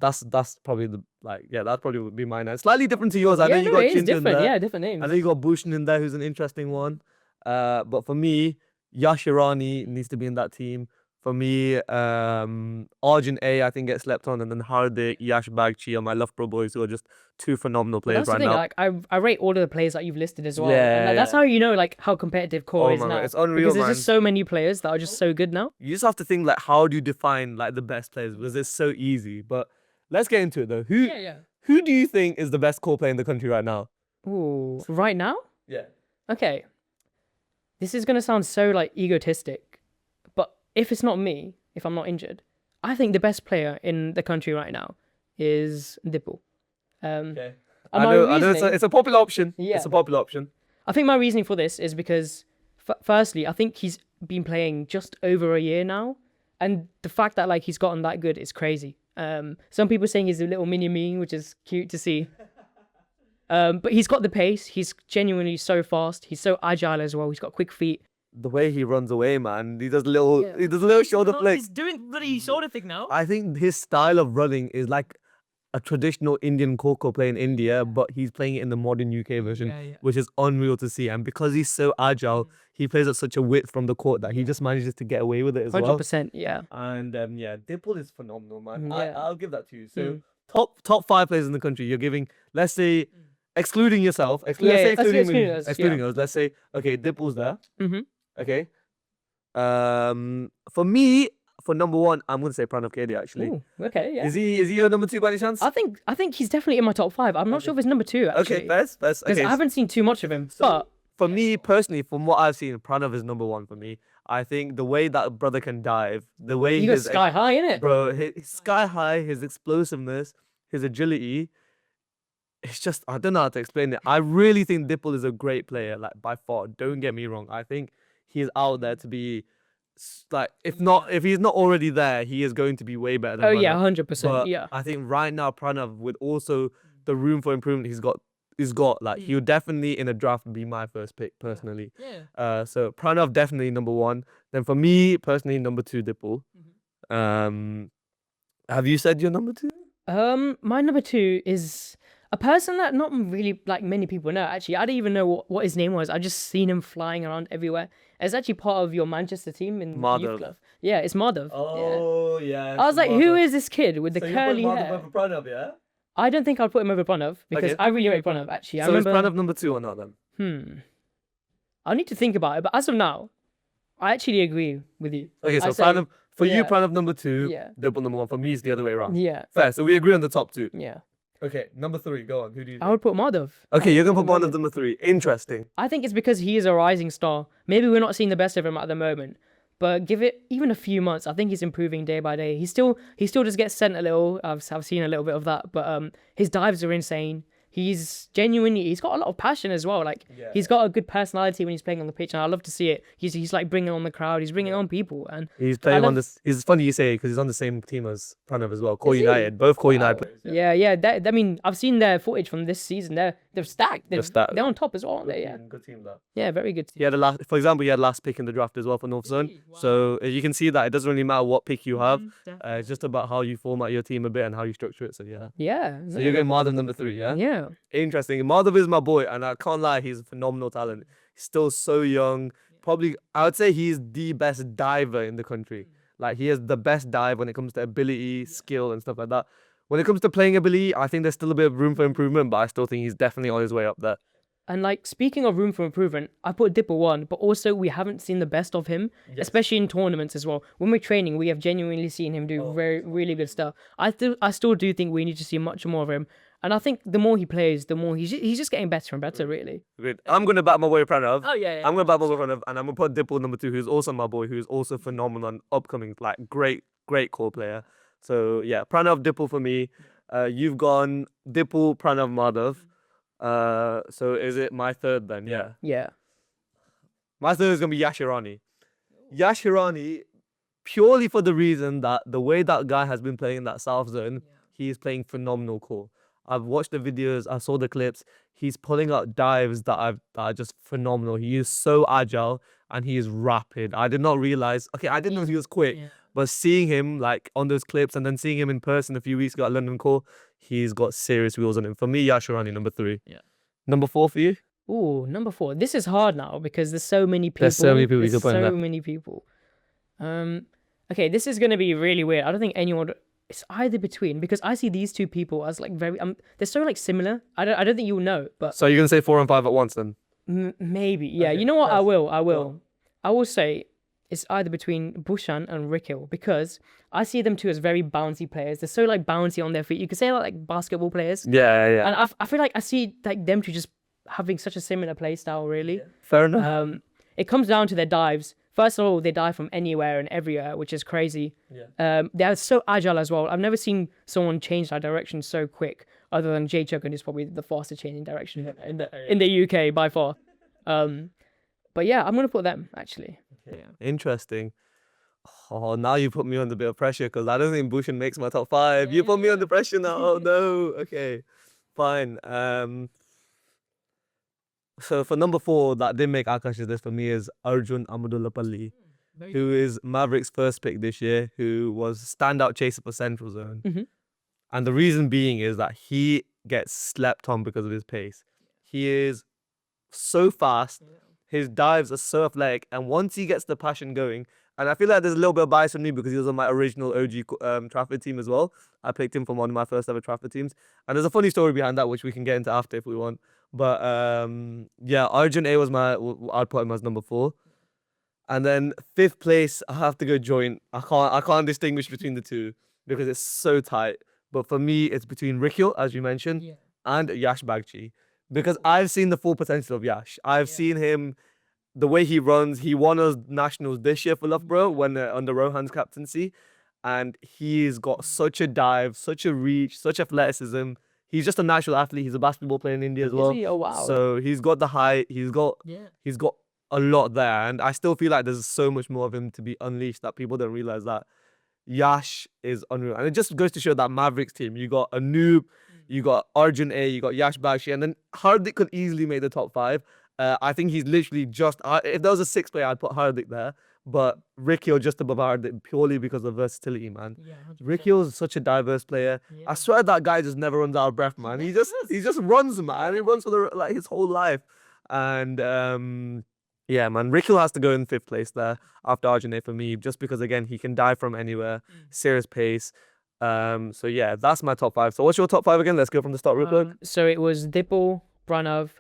probably that probably would be my 9. Slightly different to yours. I know you got Chintu in there. Yeah, different names. I know you got Bhushan in there, who's an interesting one. But for me, Yash Irani needs to be in that team. For me, Arjun A, I think gets slept on, and then Hardik, Yash Bagchi are my Loughborough boys, who are just 2 phenomenal players right now. Like I rate all of the players that you've listed as well. Yeah, and that's how you know like how competitive Kho is man, now. it's unreal, because man. there's just so many players that are just so good now. You just have to think like, how do you define like the best players? Because it's so easy. But let's get into it though. Yeah. Who do you think is the best Kho player in the country right now? Ooh, right now? Yeah. Okay. This is gonna sound so like egotistic, but if it's not me, if I'm not injured, I think the best player in the country right now is DoubleA. Okay. And I know it's a popular option. Yeah. It's a popular option. I think my reasoning for this is because, firstly, I think he's been playing just over a year now, and the fact that like he's gotten that good is crazy. Some people saying he's a little mini me, which is cute to see. But he's got the pace. He's genuinely so fast. He's so agile as well. He's got quick feet. The way he runs away, man. He does little shoulder flicks. He's doing bloody shoulder thing now. I think his style of running is like a traditional Indian Kho Kho play in India, but he's playing it in the modern UK version, which is unreal to see. And because he's so agile, he plays at such a width from the court that he just manages to get away with it as well. 100%, yeah. And DoubleA is phenomenal, man. Yeah. I'll give that to you. So top 5 players in the country, you're giving, let's say, excluding yourself, excluding us. Let's say, okay, DoubleA's there. Okay. For me, for number 1, I'm gonna say Pranav Kedya actually. Ooh, okay, yeah. Is he your number 2 by any chance? I think he's definitely in my top 5. I'm not sure if it's number 2 actually. Okay, best. Because Okay. I haven't seen too much of him. So, but for me personally, from what I've seen, Pranav is number 1 for me. I think the way that brother can dive, the way he goes sky high, innit? bro, his sky high, his explosiveness, his agility. It's just, I don't know how to explain it. I really think DoubleA is a great player, like by far. Don't get me wrong. I think he is out there to be, like, if he's not already there, he is going to be way better than Pranav. Yeah, 100%. But Yeah. I think right now Pranav, with also the room for improvement he's got, like, he'll definitely in a draft be my first pick personally. Yeah. So Pranav definitely number 1. Then for me personally, number 2 DoubleA. Have you said your number 2? My number 2 is a person that not really like many people know. Actually, I didn't even know what his name was. I just seen him flying around everywhere. It's actually part of your Manchester team in Madhav. youth club. Yeah, it's Madhav. Oh yeah. I was like, who is this kid with the curly hair? over Pranav, yeah? I don't think I'd put him over Pranav because Okay. I really rate Pranav actually. I So remember. is Pranav number 2 or not then? I need to think about it, but as of now, I actually agree with you. Okay, so I say- Pranav, for you, yeah. Pranav number 2, Yeah. DoubleA number 1. For me, it's the other way around. Yeah, Fair. So we agree on the top 2. yeah. Okay, number 3, go on. Who do you I think? would put Madhav. Okay, you're gonna put Pranav number 3. Interesting. I think it's because he is a rising star. Maybe we're not seeing the best of him at the moment, but give it even a few months. I think he's improving day by day. He still just gets sent a little. I've seen a little bit of that, but his dives are insane. He's got a lot of passion as well. Like he's got a good personality when he's playing on the pitch, and I love to see it. He's like bringing on the crowd. He's bringing on people, and He's playing on this. It's funny you say because he's on the same team as Pranav as well. Kho Is he? United, both Kho United players. Yeah. I mean, I've seen their footage from this season. They're stacked. stacked. They're on top as well, aren't they? Yeah. Good team that. Yeah, very good. He had for example, he had last pick in the draft as well for North Zone. Wow. So you can see that it doesn't really matter what pick you have. It's just about how you format your team a bit and how you structure it. So yeah. Yeah. So you're going Madhav number 3, yeah? Yeah. Interesting. Madhav is my boy, and I can't lie, he's a phenomenal talent. He's still so young. Probably, I would say he's the best diver in the country. Like, he has the best dive when it comes to ability, skill, and stuff like that. When it comes to playing ability, I think there's still a bit of room for improvement, but I still think he's definitely on his way up there. And like speaking of room for improvement, I put DoubleA 1, but also we haven't seen the best of him, especially in tournaments as well. When we're training, we have genuinely seen him do really good stuff. I still do think we need to see much more of him. And I think the more he plays, the more he's just getting better and better, really. Good. I'm going to back my boy Pranav. Oh yeah. I'm going to back my boy Pranav, and I'm going to put DoubleA number 2, who's also my boy, who's also phenomenal and upcoming, like, great core player. So, yeah, Pranav, DoubleA for me. You've gone DoubleA, Pranav, Madhav. So is it my third then? Yeah. Yeah. My third is going to be Yashirani. Yashirani, purely for the reason that the way that guy has been playing in that South Zone, he is playing phenomenal core. I've watched the videos, I saw the clips. He's pulling out dives that are just phenomenal. He is so agile and he is rapid. I did not realize, I didn't know he was quick, but seeing him like on those clips and then seeing him in person a few weeks ago at London Core, he's got serious wheels on him. For me, Yashirani, number 3. Yeah. Number 4 for you? Ooh, number 4. This is hard now because there's so many people. There's so many people you There's could put in so there. many people. Okay, this is gonna be really weird. I don't think anyone. It's either between because I see these two people as like very. They're so like similar. I don't think you'll know, but So you're going to say 4 and 5 at once then? maybe. Yeah. Okay, You know what? I yes. will. I will say it's either between Bushan and Rikil because I see them two as very bouncy players. They're so like bouncy on their feet. You could say like basketball players. Yeah. And I feel like I see like them two just having such a similar play style, really. Fair enough. It comes down to their dives. First of all, they dive from anywhere and everywhere, which is crazy. They're so agile as well. I've never seen someone change their direction so quick, other than Jay Chuggin is probably the fastest changing direction in the UK by far. But yeah, I'm gonna put them actually. Yeah. Interesting. Oh, now you put me under a bit of pressure because I don't think Bushan makes my top 5. You put me under pressure now. Oh no. Okay, fine. So for number 4, that didn't make Akash's list for me is Arjun Amadullapalli, who is Maverick's first pick this year, who was standout chaser for Central Zone. And the reason being is that he gets slept on because of his pace. He is so fast. His dives are so athletic. And once he gets the passion going, and I feel like there's a little bit of bias on me because he was on my original OG triathlon team as well. I picked him from one of my first ever triathlon teams. And there's a funny story behind that, which we can get into after if we want. But yeah, Arjun A was I'd put him as number 4. And then 5th place, I have to go joint. I can't distinguish between the two because it's so tight. But for me, it's between Rikil, as you mentioned, and Yash Bagchi. Because I've seen the full potential of Yash. I've seen him, the way he runs. He won us nationals this year for Loughborough when under Rohan's captaincy. And he's got such a dive, such a reach, such athleticism. He's just a natural athlete. He's a basketball player in India as well. Oh wow! So he's got the height. He's got a lot there, and I still feel like there's so much more of him to be unleashed that people don't realize that Yash is unreal. And it just goes to show that Mavericks team. You got Anoop, you got Arjun A, you got Yash Bagchi, and then Hardik could easily make the top 5. I think he's literally just. If there was a 6th player, I'd put Hardik there. But Rikil just above Hardik purely because of versatility, man. Rikil is such a diverse player. I swear that guy just never runs out of breath, man. He just runs, man. He runs for his whole life. And yeah, man, Rikil has to go in 5th place there after Arjun A for me, just because again he can dive from anywhere, serious pace. So yeah, that's my top 5. So what's your top 5 again? Let's go from the start real quick. So it was Dipal, Pranav,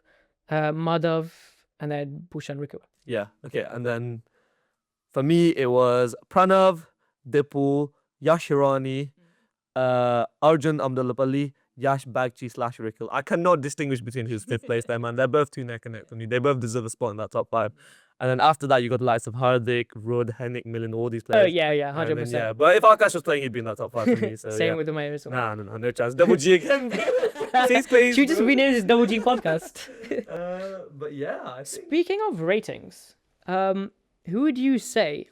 Madhav, and then Bushan Rikil. Yeah, okay, and then for me, it was Pranav, Dipul, Yash Hirani, Arjun Amadullapalli, Yash Bagchi / Rikil. I cannot distinguish between who's 5th place there, man. They're both two neck and neck for me. They both deserve a spot in that top 5. And then after that, you got the likes of Hardik, Rud, Henrik, Millen, all these players. Oh, yeah, 100%. Yeah, but if Akash was playing, he'd be in that top 5 for me. So, Same with the Mayors. No chance. Double G again. Please. Should we just rename this Double G podcast? But yeah, I think... Speaking of ratings, who would you say,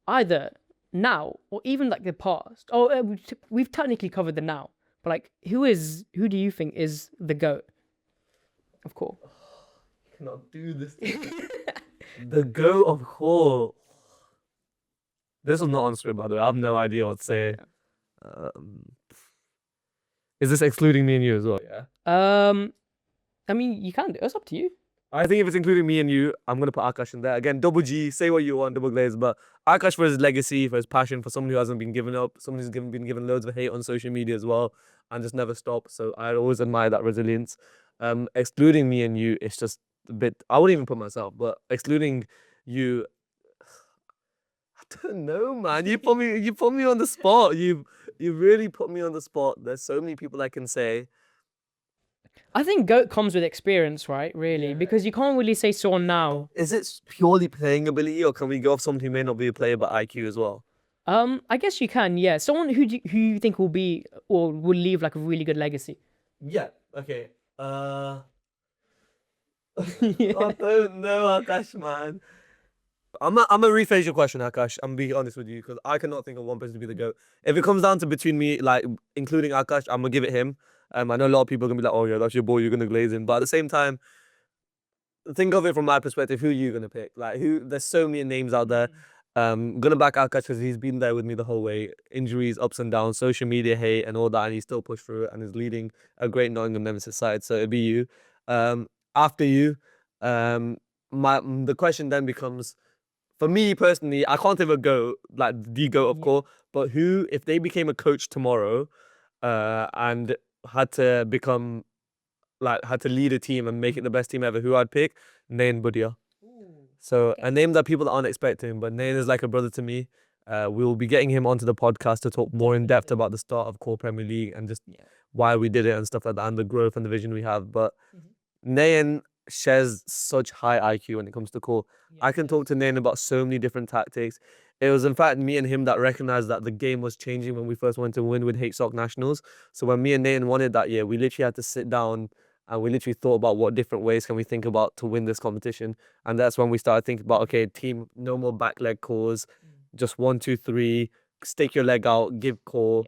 either now or even like the past? Oh, we've technically covered the now, but like, who do you think is the GOAT? Of course. You cannot do this. The GOAT of Kho. This was not on script, by the way. I have no idea what to say. Is this excluding me and you as well? Yeah. I mean, you can. It's up to you. I think if it's including me and you, I'm going to put Akash in there. Again, Double G, say what you want, Double Glaze, but Akash for his legacy, for his passion, for someone who hasn't been given up, someone who's been given loads of hate on social media as well, and just never stopped. So I always admire that resilience. Excluding me and you, it's just a bit, I wouldn't even put myself, but excluding you, I don't know, man. You put me on the spot. You really put me on the spot. There's so many people I can say. I think GOAT comes with experience, right? Really, because you can't really say someone now. Is it purely playing ability, or can we go off someone who may not be a player but IQ as well? I guess you can. Yeah, someone who you think will be or will leave like a really good legacy. Yeah. Okay. I don't know, Akash, man. I'm gonna rephrase your question, Akash. I'm being honest with you because I cannot think of one person to be the GOAT. If it comes down to between me, like including Akash, I'm gonna give it him. I know a lot of people are gonna be like, "Oh yeah, that's your boy. You're gonna glaze him." But at the same time, think of it from my perspective. Who are you gonna pick? Like, who? There's so many names out there. Gonna back Akash because he's been there with me the whole way. Injuries, ups and downs, social media hate, and all that, and he still pushed through it and is leading a great Nottingham Nemesis side. So it'd be you. After you, the question then becomes, for me personally, I can't ever go like the GOAT of course, but who, if they became a coach tomorrow, and had to lead a team and make it the best team ever, who I'd pick? Nain Budia. So a name that people aren't expecting, but Nain is like a brother to me. We'll be getting him onto the podcast to talk more in depth about the start of Kho Premier League and just why we did it and stuff like that and the growth and the vision we have. But Nain shares such high IQ when it comes to Kho. I can talk to Nain about so many different tactics. It was in fact me and him that recognized that the game was changing when we first went to win with HSOC Nationals. So when me and Nain won it that year, we literally had to sit down and we literally thought about what different ways can we think about to win this competition. And that's when we started thinking about, okay, team, no more back leg calls, just 1, 2, 3, stick your leg out, give call,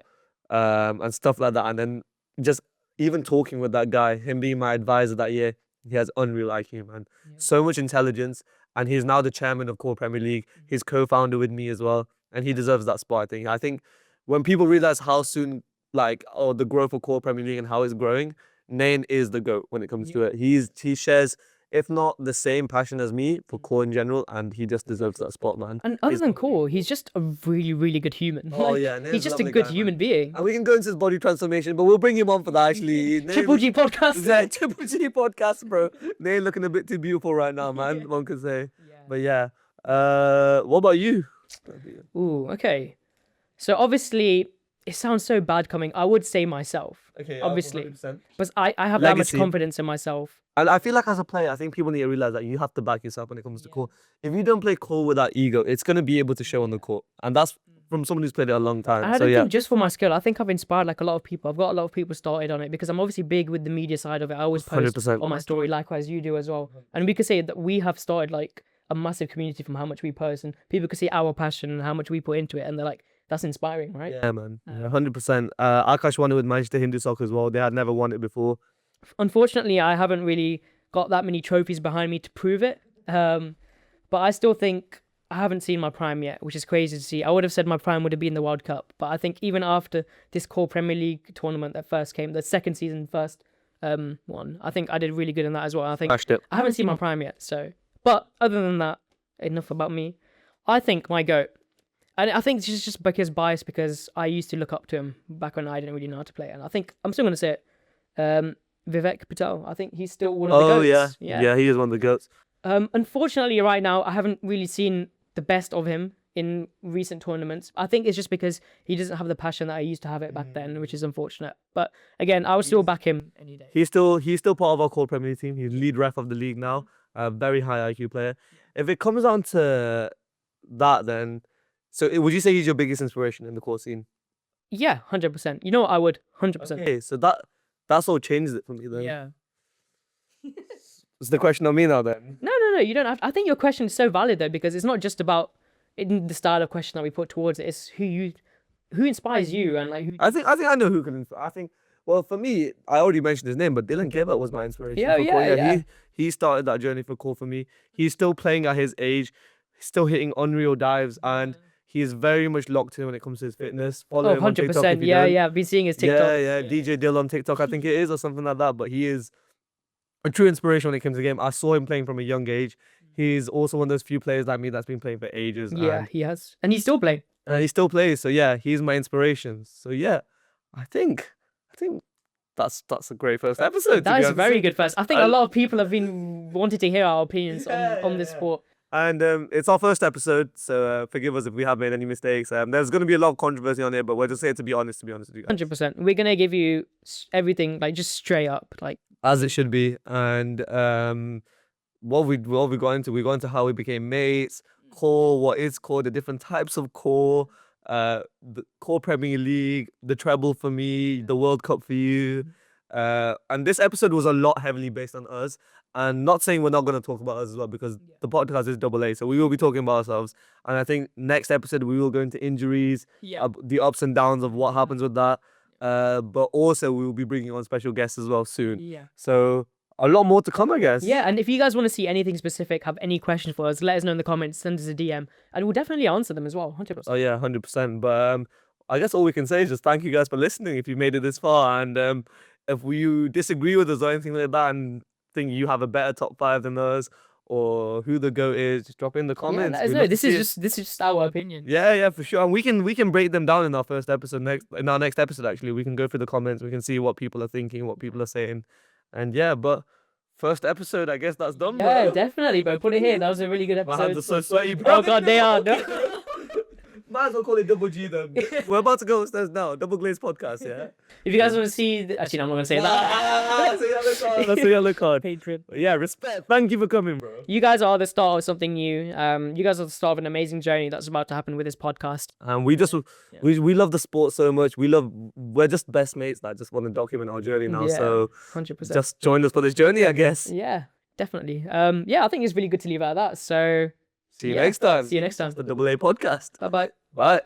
and stuff like that. And then just even talking with that guy, him being my advisor that year, he has unreal IQ, man. So much intelligence. And he's now the chairman of Kho Premier League. He's co-founder with me as well. And he deserves that spot, I think. I think when people realize how soon, like, the growth of Kho Premier League and how it's growing, Nain is the GOAT when it comes to it. He shares, if not the same passion as me, for Kho in general, and he just deserves that spot, man. And other than Kho, he's just a really, really good human. Oh, yeah. He's just a good human being. And we can go into his body transformation, but we'll bring him on for that, actually. Triple G podcast. Yeah, Triple G podcast, bro. Nain looking a bit too beautiful right now, man, one could say. But yeah. What about you? Ooh, okay. So obviously, it sounds so bad coming. I would say myself. Okay, obviously. 100%. But I have Legacy. that much confidence in myself. And I feel like as a player, I think people need to realize that you have to back yourself when it comes to Kho. If you don't play Kho with that ego, it's going to be able to show on the court. And that's from someone who's played it a long time. I don't think just for my skill. I think I've inspired like a lot of people. I've got a lot of people started on it because I'm obviously big with the media side of it. I always post 100%. on my story, likewise you do as well. And we could say that we have started like a massive community from how much we post, and people could see our passion and how much we put into it, and they're like, that's inspiring, right? Yeah, man. 100%. Akash won it with Manchester Hindu Soccer as well. They had never won it before. Unfortunately, I haven't really got that many trophies behind me to prove it. But I still think I haven't seen my prime yet, which is crazy to see. I would have said my prime would have been the World Cup, but I think even after this Kho Premier League tournament that first came, the second season first one, I think I did really good in that as well. I think I haven't seen my prime yet, so. But other than that, enough about me. I think my GOAT, and I think this is just because biased because I used to look up to him back when I didn't really know how to play, and I think I'm still going to say it. Vivek Patel. I think he's still one of the GOATs. Yeah, he is one of the GOATs. Unfortunately, right now, I haven't really seen the best of him in recent tournaments. I think it's just because he doesn't have the passion that I used to have it back then, which is unfortunate. But again, I will still back him any day. He's still part of our Kho Premier League team. He's lead ref of the league now. A very high IQ player. If it comes down to that, then would you say he's your biggest inspiration in the Kho scene? Yeah, 100%. You know what? I would 100%. Okay, so that's all changes it for me then. Yeah. It's the question on me now then. No. You don't have to. I think your question is so valid though, because it's not just about in the style of question that we put towards it. It's who inspires you and like who. I think I know who can inspire. I think. Well, for me, I already mentioned his name, but Dylan Gilbert was my inspiration. Yeah. He started that journey for Kho for me. He's still playing at his age. He's still hitting unreal dives, and he is very much locked in when it comes to his fitness. Follow him on TikTok 100%. Yeah. I've been seeing his TikTok. Yeah. DJ Dill on TikTok, I think it is, or something like that. But he is a true inspiration when it comes to the game. I saw him playing from a young age. He's also one of those few players like me that's been playing for ages. Yeah, he has. And he's still playing. And he still plays. So yeah, he's my inspiration. So yeah, I think that's a great first episode. That is a very good first. I think a lot of people have been wanting to hear our opinions on this sport. And it's our first episode, so forgive us if we have made any mistakes. There's going to be a lot of controversy on it, but we're just here to be honest with you guys. 100%. We're going to give you everything, like, just straight up, like... As it should be. And what we got into, we got into how we became mates, Kho, what is Kho, the different types of Kho, the Kho Premier League, the treble for me, the World Cup for you. And this episode was a lot heavily based on us. And not saying we're not going to talk about us as well, because the podcast is DoubleA, so we will be talking about ourselves. And I think next episode we will go into injuries, the ups and downs of what happens with that. But also we will be bringing on special guests as well soon. Yeah. So a lot more to come, I guess. Yeah, and if you guys want to see anything specific, have any questions for us, let us know in the comments, send us a DM, and we'll definitely answer them as well, 100%. Oh yeah, 100%. But I guess all we can say is just thank you guys for listening if you made it this far. And if you disagree with us or anything like that and think you have a better top 5 than us, or who the GOAT is, just drop in the comments. Yeah, let us know. This is just our opinion. Yeah, for sure. And we can break them down in our first episode. In our next episode, actually, we can go through the comments. We can see what people are thinking, what people are saying, and yeah. But First episode, I guess that's done. Yeah, bro. definitely, bro. Put it here. That was a really good My hands are episode. so sweaty, bro. Oh god, they are. No. Might as well call it Double G then. We're about to go upstairs now. Double Glaze podcast, yeah? If you guys want to see, actually, no, I'm not gonna say that. That's a yellow card. That's a yellow card. Patreon. But yeah, respect. Thank you for coming, bro. You guys are the start of something new. You guys are the start of an amazing journey that's about to happen with this podcast. And we just we love the sport so much. We're just best mates that just want to document our journey now. Yeah, So 100%. just join us for this journey, I guess. Yeah, definitely. Yeah, I think it's really good to leave it at that. So See you next time. see you next time. The Double A podcast. Bye bye. Bye.